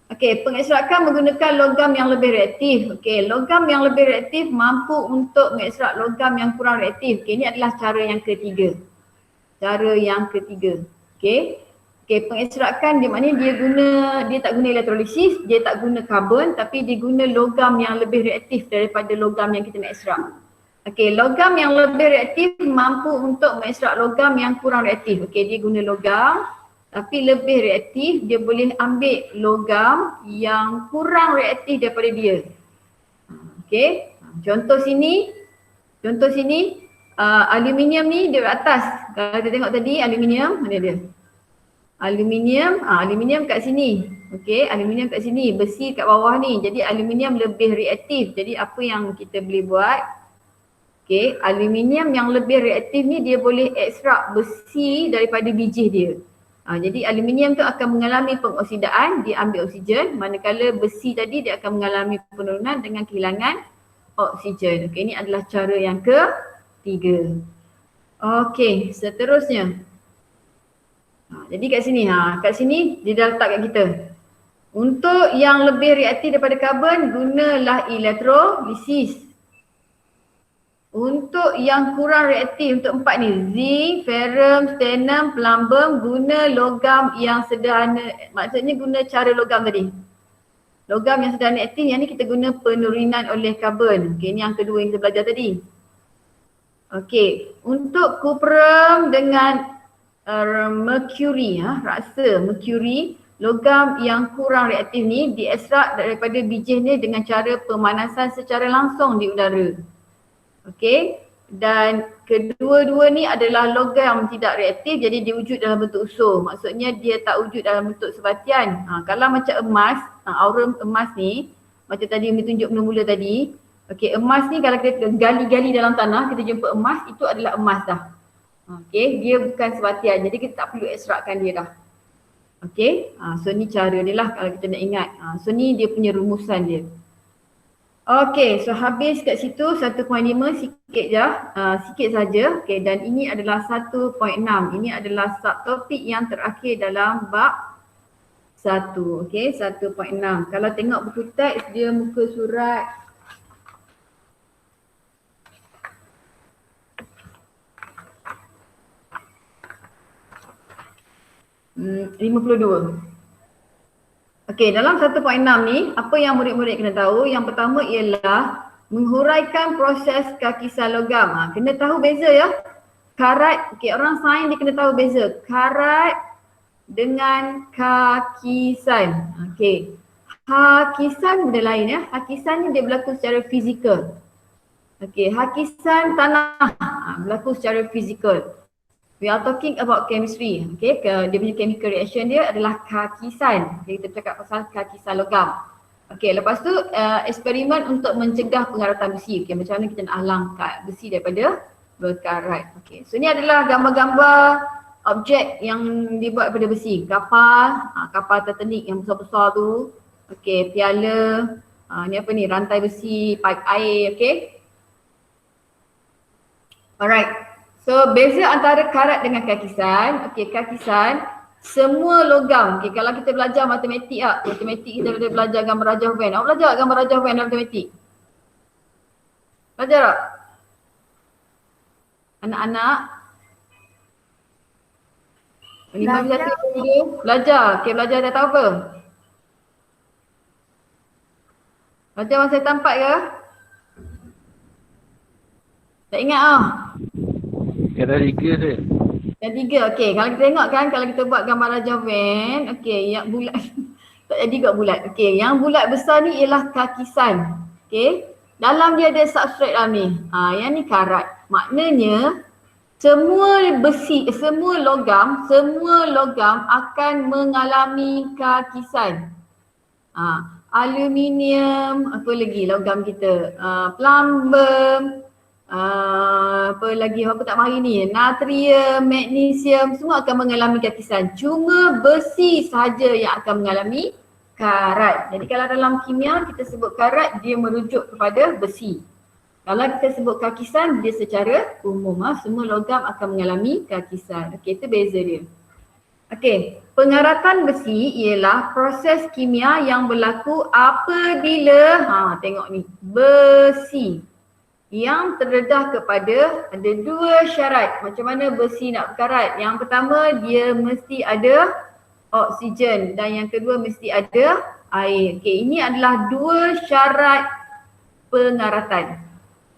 Okey, pengekstrakan menggunakan logam yang lebih reaktif. Okey, logam yang lebih reaktif mampu untuk mengekstrak logam yang kurang reaktif. Okey, ini adalah cara yang ketiga. Cara yang ketiga. Okey. Okey, pengekstrakan dia maknanya dia tak guna elektrolisis, dia tak guna karbon tapi dia guna logam yang lebih reaktif daripada logam yang kita nak ekstrak. Okey, logam yang lebih reaktif mampu untuk mengekstrak logam yang kurang reaktif. Okey, dia guna logam tapi lebih reaktif, dia boleh ambil logam yang kurang reaktif daripada dia. Okey, contoh sini aluminium ni di atas. Kalau kita tengok tadi aluminium, mana dia? Aluminium kat sini. Okey, aluminium kat sini, besi kat bawah ni. Jadi aluminium lebih reaktif. Jadi apa yang kita boleh buat? Okey, aluminium yang lebih reaktif ni dia boleh ekstrak besi daripada biji dia. Jadi aluminium tu akan mengalami pengoksidaan, dia ambil oksigen, manakala besi tadi dia akan mengalami penurunan dengan kehilangan oksigen. Okey, ini adalah cara yang ketiga. Okey, seterusnya. Jadi kat sini dia dah letak kat kita. Untuk yang lebih reaktif daripada karbon, gunalah elektrolisis. Untuk yang kurang reaktif, untuk empat ni, zinc, ferrum, stannum, plumbum, guna logam yang sederhana. Maksudnya guna cara logam tadi. Logam yang sederhana aktif, yang ni kita guna penurunan oleh karbon. Okey, ni yang kedua yang kita belajar tadi. Okey, untuk cuprum dengan mercury, raksa mercury, logam yang kurang reaktif ni diekstrak daripada biji ni dengan cara pemanasan secara langsung di udara. Okey, dan kedua-dua ni adalah logam tidak reaktif, jadi dia wujud dalam bentuk usus. Maksudnya dia tak wujud dalam bentuk sebatian. Kalau macam emas, aurum emas ni, macam tadi Umi tunjuk mula-mula tadi. Okey, emas ni kalau kita gali-gali dalam tanah, kita jumpa emas, itu adalah emas dah. Okey, dia bukan sebatian, jadi kita tak perlu ekstrakkan dia dah. Okey, so ni cara dia lah kalau kita nak ingat. So ni dia punya rumusan dia. Okey, so habis kat situ 1.5 sikit je, sikit saja. Okey, dan ini adalah 1.6. Ini adalah subtopik yang terakhir dalam bab 1. Okey, 1.6. Kalau tengok buku teks dia muka surat 52. Okey, dalam 1.6 ni, apa yang murid-murid kena tahu? Yang pertama ialah menghuraikan proses kakisan logam. Kena tahu beza ya. Karat, okey, orang sains dia kena tahu beza. Karat dengan kakisan. Okey. Hakisan benda lain ya. Hakisan ni dia berlaku secara fizikal. Okey, hakisan tanah berlaku secara fizikal. We are talking about chemistry. Okay, dia punya chemical reaction dia adalah kakisan. Okay, kita cakap pasal kakisan logam. Okay, lepas tu eksperimen untuk mencegah pengaratan besi. Okay, macam mana kita nak halang besi daripada berkarat. Okay, so ni adalah gambar-gambar objek yang dibuat daripada besi. Kapal, kapal Titanic yang besar-besar tu. Okay, piala, ni apa ni, rantai besi, pipe air, okay. Alright. So beza antara karat dengan kakisan, okey, kakisan semua logam. Okey, kalau kita belajar matematik matematik kita boleh belajar gambar rajah Venn. Awak belajar gambar rajah Venn dalam matematik? Belajar tak? Anak-anak? Belajar. Okey, belajar dah tahu apa? Belajar masa tampak ke? Tak ingat Dah 3 tu. Dah 3, okey. Kalau kita tengok kan, kalau kita buat gambar rajah Venn, okey, yang bulat tak jadi kot bulat. Okey, yang bulat besar ni ialah kakisan. Okey. Dalam dia ada substrate dalam ni. Yang ni karat. Maknanya semua besi, semua logam akan mengalami kakisan. Aluminium, apa lagi logam kita? Plumbum, apa lagi, apa tak mari ni, natrium, magnesium, semua akan mengalami kakisan. Cuma besi sahaja yang akan mengalami karat. Jadi kalau dalam kimia kita sebut karat, dia merujuk kepada besi. Kalau kita sebut kakisan, dia secara umum semua logam akan mengalami kakisan. Okey, itu beza dia. Okey, pengaratan besi ialah proses kimia yang berlaku apabila, tengok ni, besi yang terdedah kepada ada dua syarat. Macam mana besi nak berkarat? Yang pertama, dia mesti ada oksigen dan yang kedua mesti ada air. Okey, ini adalah dua syarat pengaratan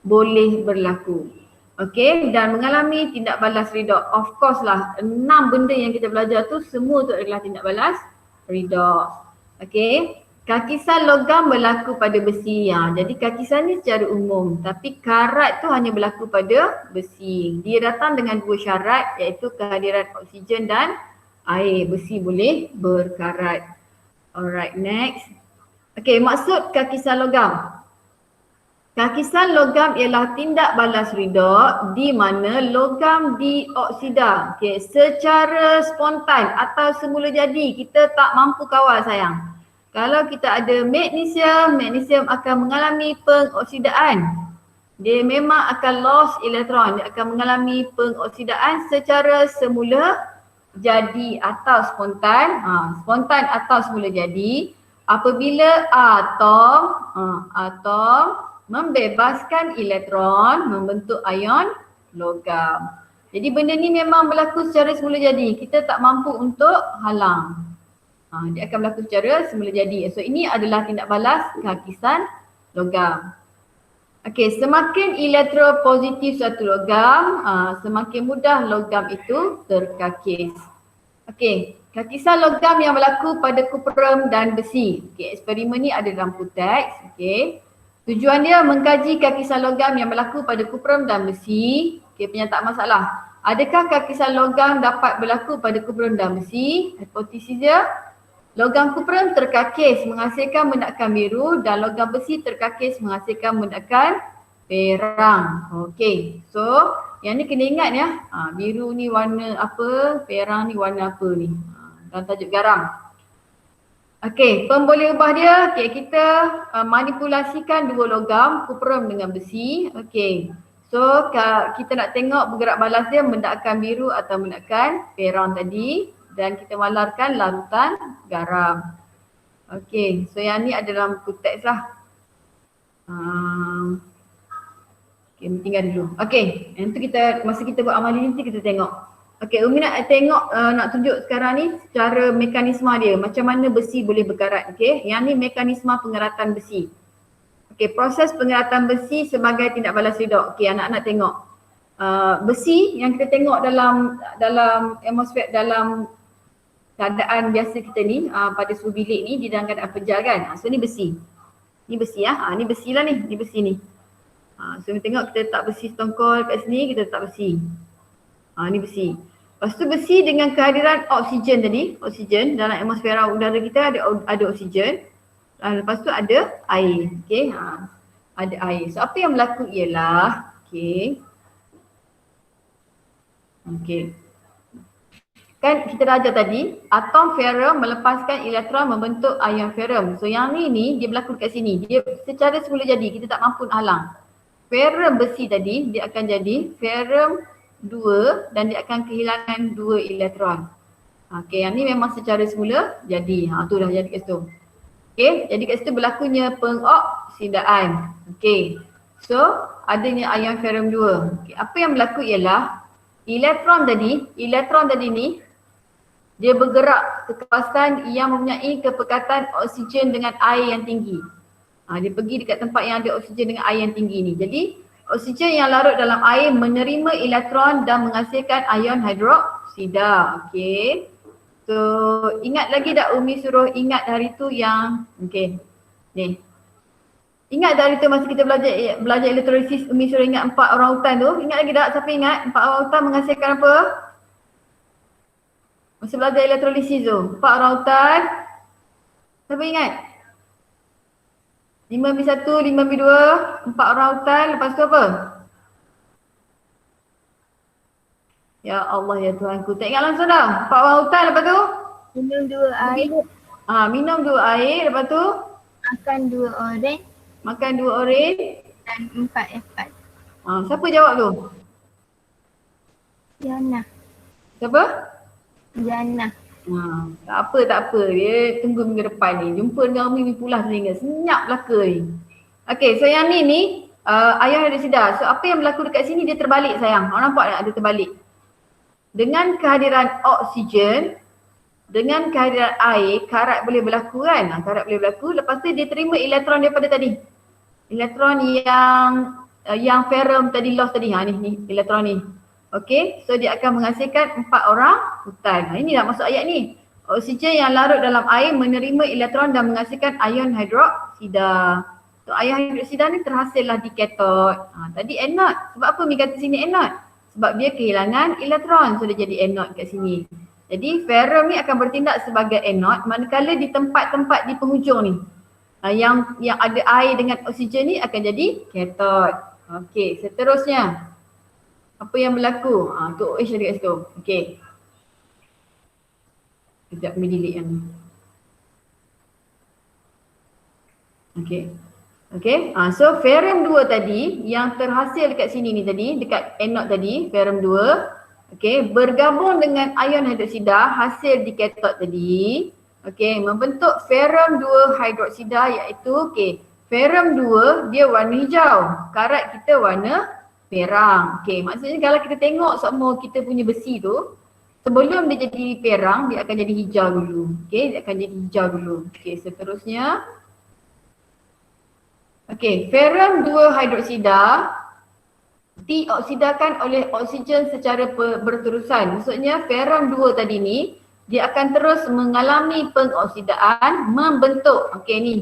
boleh berlaku. Okey, dan mengalami tindak balas redox. Of course lah, 6 benda yang kita belajar tu semua tu adalah tindak balas redox. Okey, kakisan logam berlaku pada besi. Jadi kakisan ni secara umum, tapi karat tu hanya berlaku pada besi. Dia datang dengan dua syarat iaitu kehadiran oksigen dan air. Besi boleh berkarat. Alright, next. Okey, maksud kakisan logam. Kakisan logam ialah tindak balas redox di mana logam dioksida secara spontan atau semula jadi. Kita tak mampu kawal sayang. Kalau kita ada magnesium, magnesium akan mengalami pengoksidaan. Dia memang akan loss elektron, dia akan mengalami pengoksidaan secara semula jadi atau spontan. Spontan atau semula jadi apabila atom membebaskan elektron membentuk ion logam. Jadi benda ni memang berlaku secara semula jadi. Kita tak mampu untuk halang. Dia akan berlaku secara semula jadi. So ini adalah tindak balas kakisan logam. Okey, semakin elektropositif satu logam, semakin mudah logam itu terkakis. Okey, kakisan logam yang berlaku pada kuprum dan besi. Okey, eksperimen ni ada dalam teks. Okey. Tujuan dia mengkaji kakisan logam yang berlaku pada kuprum dan besi. Okey, penyataan masalah. Adakah kakisan logam dapat berlaku pada kuprum dan besi? Hipotesis dia, logam kuprum terkakis menghasilkan mendakan biru dan logam besi terkakis menghasilkan mendakan perang. Okey, so yang ni kena ingat ya. Biru ni warna apa, perang ni warna apa ni. Dalam tajuk garam. Okey, pemboleh ubah dia, kita manipulasikan dua logam, kuprum dengan besi. Okey, so kita nak tengok bergerak balas dia mendakan biru atau mendakan perang tadi dan kita malarkan larutan garam. Okey, so yang ni ada dalam teks lah. Okey, tinggal dulu. Okey, yang tu kita, masa kita buat amalan nanti kita tengok. Okey, Umi nak tengok, nak tunjuk sekarang ni cara mekanisme dia. Macam mana besi boleh berkarat. Okey, yang ni mekanisme pengeratan besi. Okey, proses pengeratan besi sebagai tindak balas redox. Okey, anak-anak tengok. Besi yang kita tengok dalam atmosfer, dalam keadaan biasa kita ni, pada suhu bilik ni, di dalam keadaan pejar kan. So ni besi. Ni besi ya. Ni besi lah ni. Ni besi ni. So kita tengok, kita letak besi setongkol kat sini, kita letak besi. Ni besi. Lepas tu besi dengan kehadiran oksigen tadi, oksigen dalam atmosfera udara kita ada oksigen. Lepas tu ada air. Okey, ada air. So apa yang berlaku ialah, okey. Kan kita dah ajar tadi, atom ferrum melepaskan elektron membentuk ion ferrum. So yang ni dia berlaku dekat sini. Dia secara semula jadi, kita tak mampu nak halang. Ferrum besi tadi dia akan jadi ferrum 2 dan dia akan kehilangan 2 elektron. Okey, yang ni memang secara semula jadi. Tu dah jadi kat situ. Okey, jadi kat situ berlakunya pengoksidaan. Okey. So, adanya ion ferrum 2. Okey, apa yang berlaku ialah elektron tadi ni dia bergerak ke kawasan yang mempunyai kepekatan oksigen dengan air yang tinggi. Dia pergi dekat tempat yang ada oksigen dengan air yang tinggi ni. Jadi oksigen yang larut dalam air menerima elektron dan menghasilkan ion hidroksida. Okey. So ingat lagi tak Umi suruh ingat hari tu yang ni. Ingat dari tu masa kita belajar elektrolisis, Umi suruh ingat 4 orang hutan tu. Ingat lagi tak? Siapa ingat 4 orang hutan menghasilkan apa? Masa belajar elektrolisis tu, 4 orang hutan. Siapa ingat? 5B1, 5B2, 4 orang hutan, lepas tu apa? Ya Allah ya Tuhanku, tak ingat langsung dah. 4 orang hutan, lepas tu? Minum 2 air. Minum 2 air, lepas tu? Makan 2 oren. Makan 2 oren. Dan 4 efat. Siapa jawab tu? Jannah. Siapa? Jannah. Tak apa. Dia tunggu minggu depan ni. Jumpa dengan Umi pulas telinga. Senyap belaka ni. Okay, so yang ni ayah hidroksida. So apa yang berlaku dekat sini dia terbalik sayang. Awak nampak tak ada terbalik? Dengan kehadiran oksigen, dengan kehadiran air, karat boleh berlaku kan? Karat boleh berlaku. Lepas tu dia terima elektron daripada tadi. Elektron yang ferrum tadi lost tadi. Ni elektron ni. Okay, so dia akan menghasilkan 4 orang hutan. Ini dah masuk ayat ni. Oksigen yang larut dalam air menerima elektron dan menghasilkan ion hidroksida. So ion hidroksida ni terhasillah di katod. Tadi anode. Sebab apa Mi kata sini anode? Sebab dia kehilangan elektron. So dia jadi anode kat sini. Jadi ferrum ni akan bertindak sebagai anode manakala di tempat-tempat di penghujung ni. Yang ada air dengan oksigen ni akan jadi katod. Okey, seterusnya. Apa yang berlaku? Tu OH ada kat situ. Okey. Sekejap kami delete yang ni. Okey. So ferrum 2 tadi yang terhasil dekat sini ni tadi, dekat anode tadi, ferrum 2. Okey, bergabung dengan ion hidroksida hasil di katod tadi. Okey, membentuk ferrum 2 hidroksida iaitu ferrum 2 dia warna hijau. Karat kita warna perang. Okey, maksudnya kalau kita tengok semua kita punya besi tu, sebelum dia jadi perang, dia akan jadi hijau dulu. Okey, dia akan jadi hijau dulu. Okey, seterusnya. Okey, ferrum 2 hidroksida dioksidakan oleh oksigen secara berterusan. Maksudnya ferrum 2 tadi ni, dia akan terus mengalami pengoksidaan membentuk. Okey ni.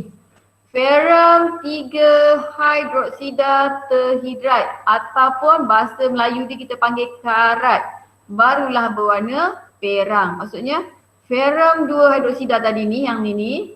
Ferrum 3 hidroksida terhidrat ataupun bahasa Melayu dia kita panggil karat. Barulah berwarna perang. Maksudnya ferrum 2 hidroksida tadi ni, yang ni,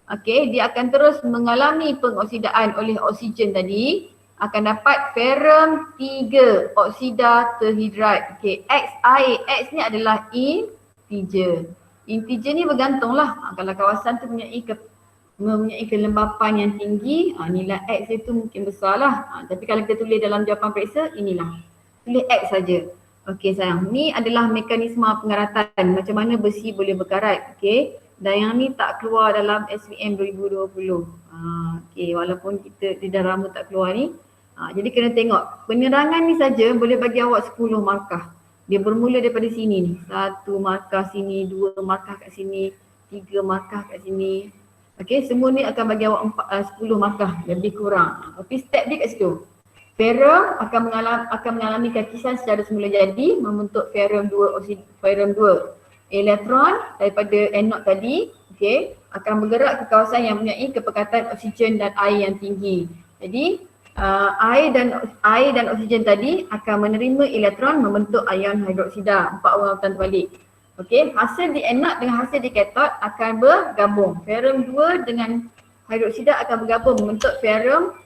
okey, dia akan terus mengalami pengoksidaan oleh oksigen tadi. Akan dapat ferrum 3 oksida terhidrat. Okey, X air. X ni adalah integer. Integer ni bergantunglah. Kalau kawasan tu mempunyai kelembapan yang tinggi, nilai X itu mungkin besar lah. Tapi kalau kita tulis dalam jawapan periksa, inilah. Tulis X saja. Okey sayang, ni adalah mekanisme pengaratan. Macam mana besi boleh berkarat. Okey, dan yang ni tak keluar dalam SVM 2020. Okey, walaupun kita dah lama tak keluar ni. Jadi kena tengok. Penerangan ni saja boleh bagi awak 10 markah. Dia bermula daripada sini ni. 1 markah sini, 2 markah kat sini, 3 markah kat sini. Okey, semua ni akan bagi awak 10 markah, lebih kurang. Tapi step dia kat situ. Ferrum akan mengalami kakisan secara semula jadi, membentuk ferrum 2 ferrum 2. Elektron daripada anode tadi, okey, akan bergerak ke kawasan yang mempunyai kepekatan oksigen dan air yang tinggi. Jadi air dan oksigen tadi akan menerima elektron membentuk ion hidroksida, 4 orang urutan terbalik. Okey, hasil di anode dengan hasil di katod akan bergabung. Ferrum 2 dengan hidroksida akan bergabung membentuk ferrum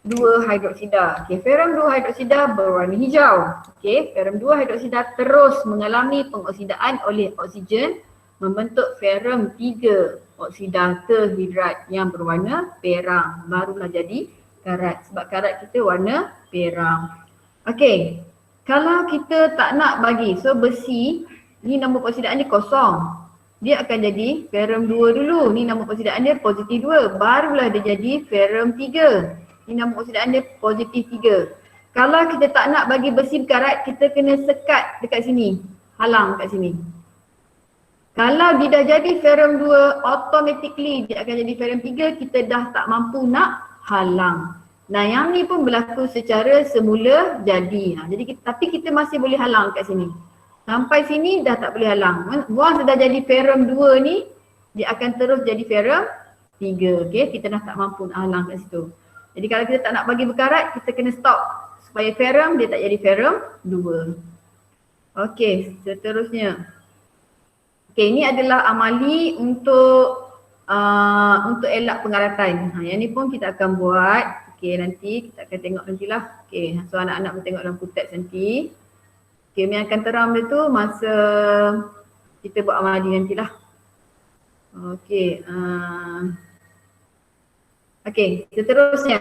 2 hidroksida. Okey, ferrum 2 hidroksida berwarna hijau. Okey, ferrum 2 hidroksida terus mengalami pengoksidaan oleh oksigen membentuk ferrum 3 oksida terhidrat yang berwarna perang. Barulah jadi karat. Sebab karat kita warna perang. Okey, kalau kita tak nak bagi, so besi ni nombor oksidaan dia kosong. Dia akan jadi ferrum 2 dulu. Ni nombor oksidaan dia positif 2. Barulah dia jadi ferrum 3. Ni nombor oksidaan dia positif 3. Kalau kita tak nak bagi besi berkarat, kita kena sekat dekat sini. Halang kat sini. Kalau dia dah jadi ferrum 2, automatically dia akan jadi ferrum 3. Kita dah tak mampu nak halang. Nah yang ni pun berlaku secara semula jadi. Tapi kita masih boleh halang kat sini. Sampai sini dah tak boleh halang. Once dah jadi ferrum 2 ni, dia akan terus jadi ferrum 3. Okay, kita dah tak mampu nak halang kat situ. Jadi kalau kita tak nak bagi berkarat, kita kena stop. Supaya ferrum dia tak jadi ferrum 2. Okay, seterusnya. Okay, ini adalah amali untuk elak pengaratan. Yang ni pun kita akan buat. Okay, nanti kita akan tengok nantilah. Okay, so anak-anak boleh tengok dalam teks nanti. Okay, yang akan teram dia tu masa kita buat amali nantilah. Okay. Okay, seterusnya.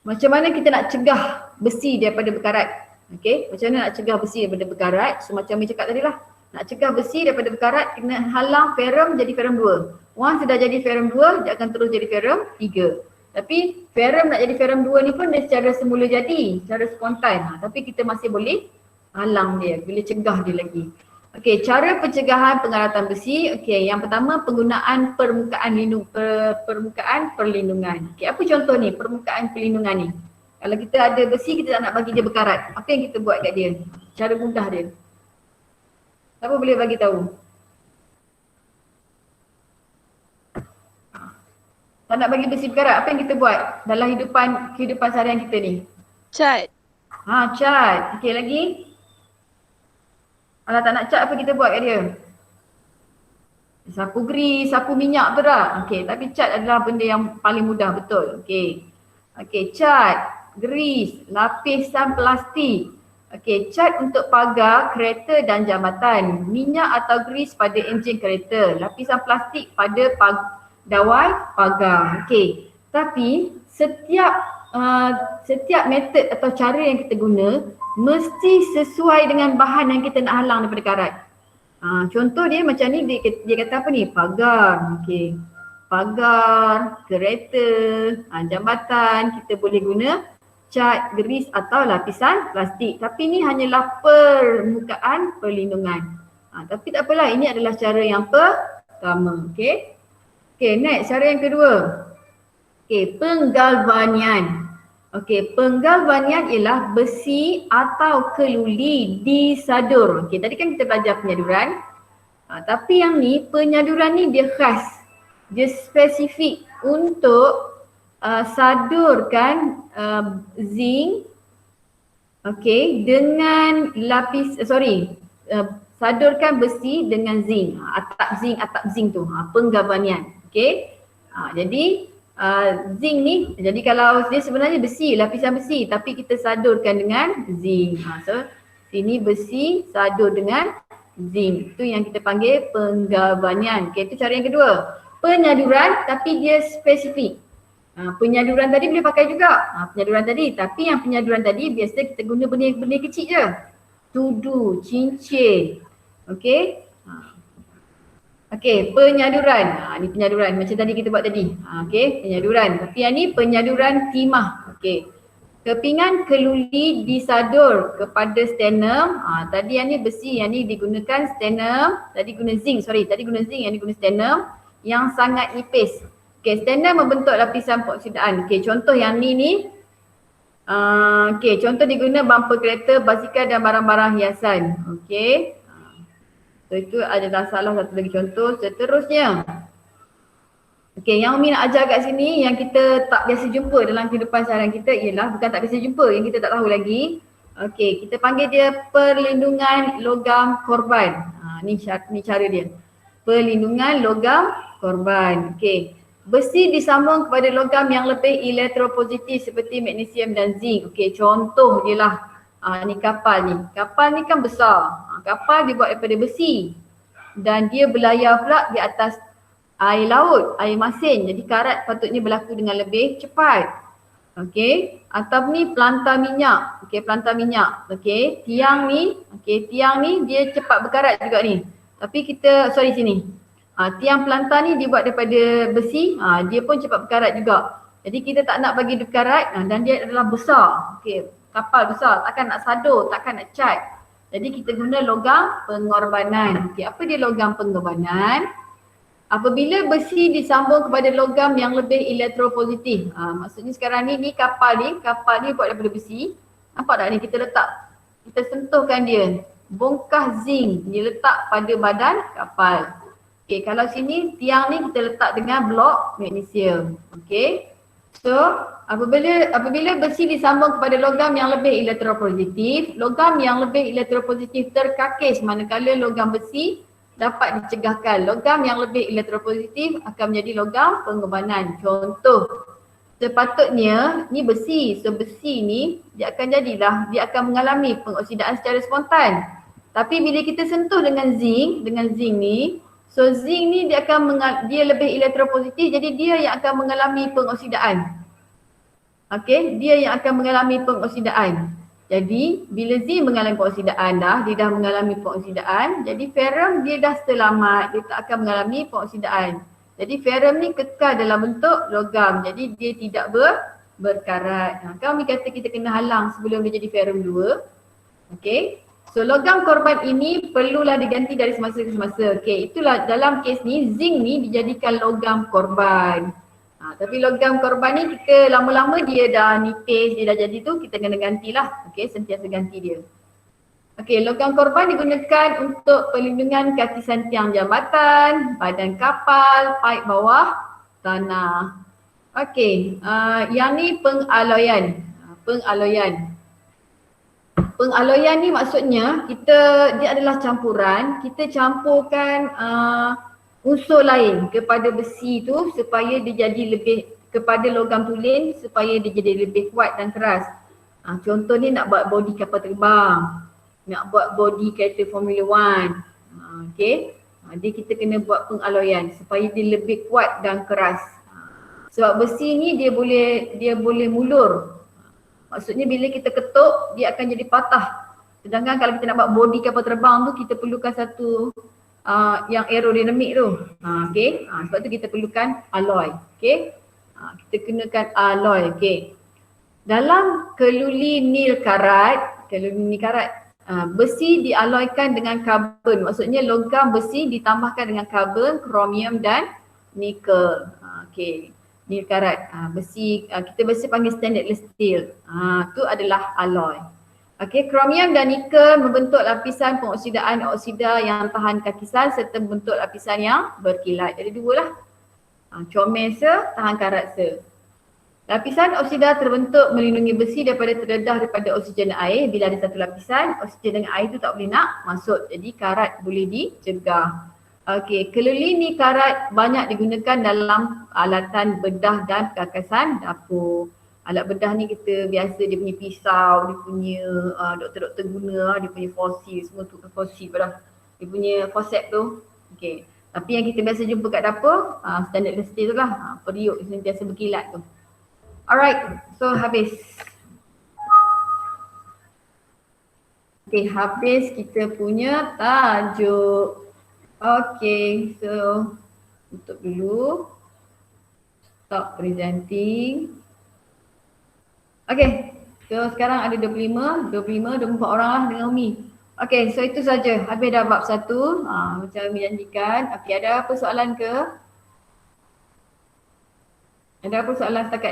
Macam mana kita nak cegah besi daripada berkarat? Okay, macam mana nak cegah besi daripada berkarat? So macam yang cakap tadi lah. Nak cegah besi daripada berkarat, kena halang ferrum jadi ferrum 2. Once sudah jadi ferrum 2, dia akan terus jadi ferrum 3. Tapi ferrum nak jadi ferrum 2 ni pun dia secara semula jadi, secara spontan. Tapi kita masih boleh halang dia, boleh cegah dia lagi. Okey, cara pencegahan pengaratan besi. Okey, yang pertama penggunaan permukaan perlindungan. Okey, apa contoh ni permukaan perlindungan ni? Kalau kita ada besi, kita tak nak bagi dia berkarat. Apa yang kita buat kat dia? Cara mudah dia. Siapa boleh bagi tahu? Tak nak bagi besi berkarat, apa yang kita buat dalam kehidupan seharian kita ni? Cat. Cat. Okey, lagi? Kalau tak nak cat, apa kita buat kat dia? Sapu grease, sapu minyak tu dah. Okey, tapi cat adalah benda yang paling mudah, betul. Okey. Okey, cat, grease, lapisan plastik. Okey, cat untuk pagar, kereta dan jambatan. Minyak atau grease pada enjin kereta. Lapisan plastik pada dawai pagar. Okey. Tapi setiap metod atau cara yang kita guna mesti sesuai dengan bahan yang kita nak halang daripada karat. Contoh dia macam ni, dia kata apa ni? Pagar. Okey. Pagar, kereta, jambatan, kita boleh guna cat, grease atau lapisan plastik. Tapi ni hanyalah permukaan perlindungan. Tapi tak apalah, ini adalah cara yang pertama. Okey. Okey, next cara yang kedua. Okey, penggalvanian. Okey, penggalvanian ialah besi atau keluli disadur. Okey, tadi kan kita belajar penyaduran. Tapi yang ni, penyaduran ni dia khas. Dia spesifik untuk sadurkan zinc, okey, dengan sadurkan besi dengan zinc, atap zinc tu, penggalvanian. Okey. Jadi zinc ni, jadi kalau dia sebenarnya besi, lapisan besi, tapi kita sadurkan dengan zinc. So sini besi sadur dengan zinc. Itu yang kita panggil penggalvanian. Okey, itu cara yang kedua. Penyaduran tapi dia spesifik. Penyaduran tadi boleh pakai juga. Penyaduran tadi, tapi yang penyaduran tadi biasa kita guna benda kecil je. Tudu, cincin. Okey. Okey, penyaduran. Ni penyaduran macam tadi kita buat tadi. Okey, penyaduran. Tapi yang ni penyaduran timah. Okey. Kepingan keluli disadur kepada sternum. Tadi yang ni besi, yang ni digunakan sternum. Tadi guna zinc, tadi guna zinc, yang ni guna sternum yang sangat nipis. Okey, sternum membentuk lapisan peroksidan. Okey, contoh yang ni okey, contoh diguna bumper kereta, basikal dan barang-barang hiasan. Okey. So itu adalah salah satu lagi contoh. Seterusnya. Okey, yang Umi nak ajar kat sini yang kita tak biasa jumpa dalam kehidupan seharian kita ialah, bukan tak biasa jumpa, yang kita tak tahu lagi. Okey, kita panggil dia perlindungan logam korban. Ni cara dia. Perlindungan logam korban. Okey. Besi disambung kepada logam yang lebih elektropositif seperti magnesium dan zinc. Okey, contoh dia lah. Ni kapal ni. Kapal ni kan besar. Kapal dibuat daripada besi. Dan dia berlayar pula di atas air laut, air masin. Jadi karat patutnya berlaku dengan lebih cepat. Okey. Atau ni pelantar minyak. Okey, pelantar minyak. Okey, tiang ni dia cepat berkarat juga ni. Tapi sini. Tiang pelantar ni dibuat daripada besi, dia pun cepat berkarat juga. Jadi kita tak nak bagi dia berkarat dan dia adalah besar. Okey, kapal besar, takkan nak sadur, takkan nak cat. Jadi kita guna logam pengorbanan. Okey, apa dia logam pengorbanan? Apabila besi disambung kepada logam yang lebih elektropositif. Maksudnya sekarang ni kapal ni buat daripada besi. Nampak tak ni kita sentuhkan dia. Bongkah zinc dia letak pada badan kapal. Okey, kalau sini tiang ni kita letak dengan blok magnesium. Okey. So, apabila besi disambung kepada logam yang lebih elektropositif, logam yang lebih elektropositif terkakis manakala logam besi dapat dicegahkan. Logam yang lebih elektropositif akan menjadi logam pengorbanan. Contoh, sepatutnya ni besi. So besi ni dia akan mengalami pengoksidaan secara spontan. Tapi bila kita sentuh dengan zinc ni, so zinc ni dia lebih elektropositif, jadi dia yang akan mengalami pengoksidaan. Okey, dia yang akan mengalami pengoksidaan. Jadi bila zinc mengalami pengoksidaan dia dah mengalami pengoksidaan, jadi ferrum dia dah selamat, dia tak akan mengalami pengoksidaan. Jadi ferrum ni kekal dalam bentuk logam, jadi dia tidak berkarat. Kan Umi kata kita kena halang sebelum dia jadi ferrum 2. Okay. So logam korban ini perlulah diganti dari semasa ke semasa. Okay, itulah dalam kes ni zinc ni dijadikan logam korban. Tapi logam korban ni kita lama-lama dia dah nipis, dia dah jadi tu kita kena gantilah. Okay, sentiasa ganti dia. Okay, logam korban digunakan untuk perlindungan kaki santiang jambatan, badan kapal, paip bawah tanah. Okay, yang ni pengaloyan. Pengaloyan ni maksudnya dia adalah campuran, kita campurkan unsur lain kepada besi tu supaya dia jadi lebih, kepada logam tulen supaya dia jadi lebih kuat dan keras. Contoh ni nak buat body kapal terbang, nak buat body kereta Formula 1. Okay, dia kita kena buat pengaloyan supaya dia lebih kuat dan keras. Sebab besi ni dia boleh mulur. Maksudnya bila kita ketuk dia akan jadi patah. Sedangkan kalau kita nak buat body kapal terbang tu kita perlukan satu yang aerodinamik tu. Okay. Sebab tu kita perlukan alloy. Okay. Kita kenakan alloy. Okay. Dalam keluli nil karat, besi dialoykan dengan karbon. Maksudnya logam besi ditambahkan dengan karbon, kromium dan nikel. Okay. Nil karat, besi, kita biasa panggil stainless steel. Tu adalah alloy. Okay, kromium dan nikel membentuk lapisan pengoksidaan oksida yang tahan kakisan serta membentuk lapisan yang berkilat. Jadi dua lah. Comel tahan karat Lapisan oksida terbentuk melindungi besi daripada terdedah daripada oksigen dan air. Bila ada satu lapisan, oksigen dengan air tu tak boleh nak masuk. Jadi karat boleh dicegah. Okey, keluli ni karat banyak digunakan dalam alatan bedah dan perkakasan dapur. Alat bedah ni kita biasa dia punya pisau, dia punya doktor-doktor guna, dia punya fosil, semua tu fosil pada dia punya forceps tu. Okey. Tapi yang kita biasa jumpa kat dapur, stainless steel tu lah, periuk sentiasa berkilat tu. Alright, so habis. Okey, habis kita punya tajuk. Okey, so tutup dulu. Stop presenting. Okay, so sekarang ada 24 orang lah dengan Umi. Okay, so itu saja. Habis dah bab 1, macam Umi janjikan. Okay, ada apa soalan ke? Ada apa soalan setakat ni?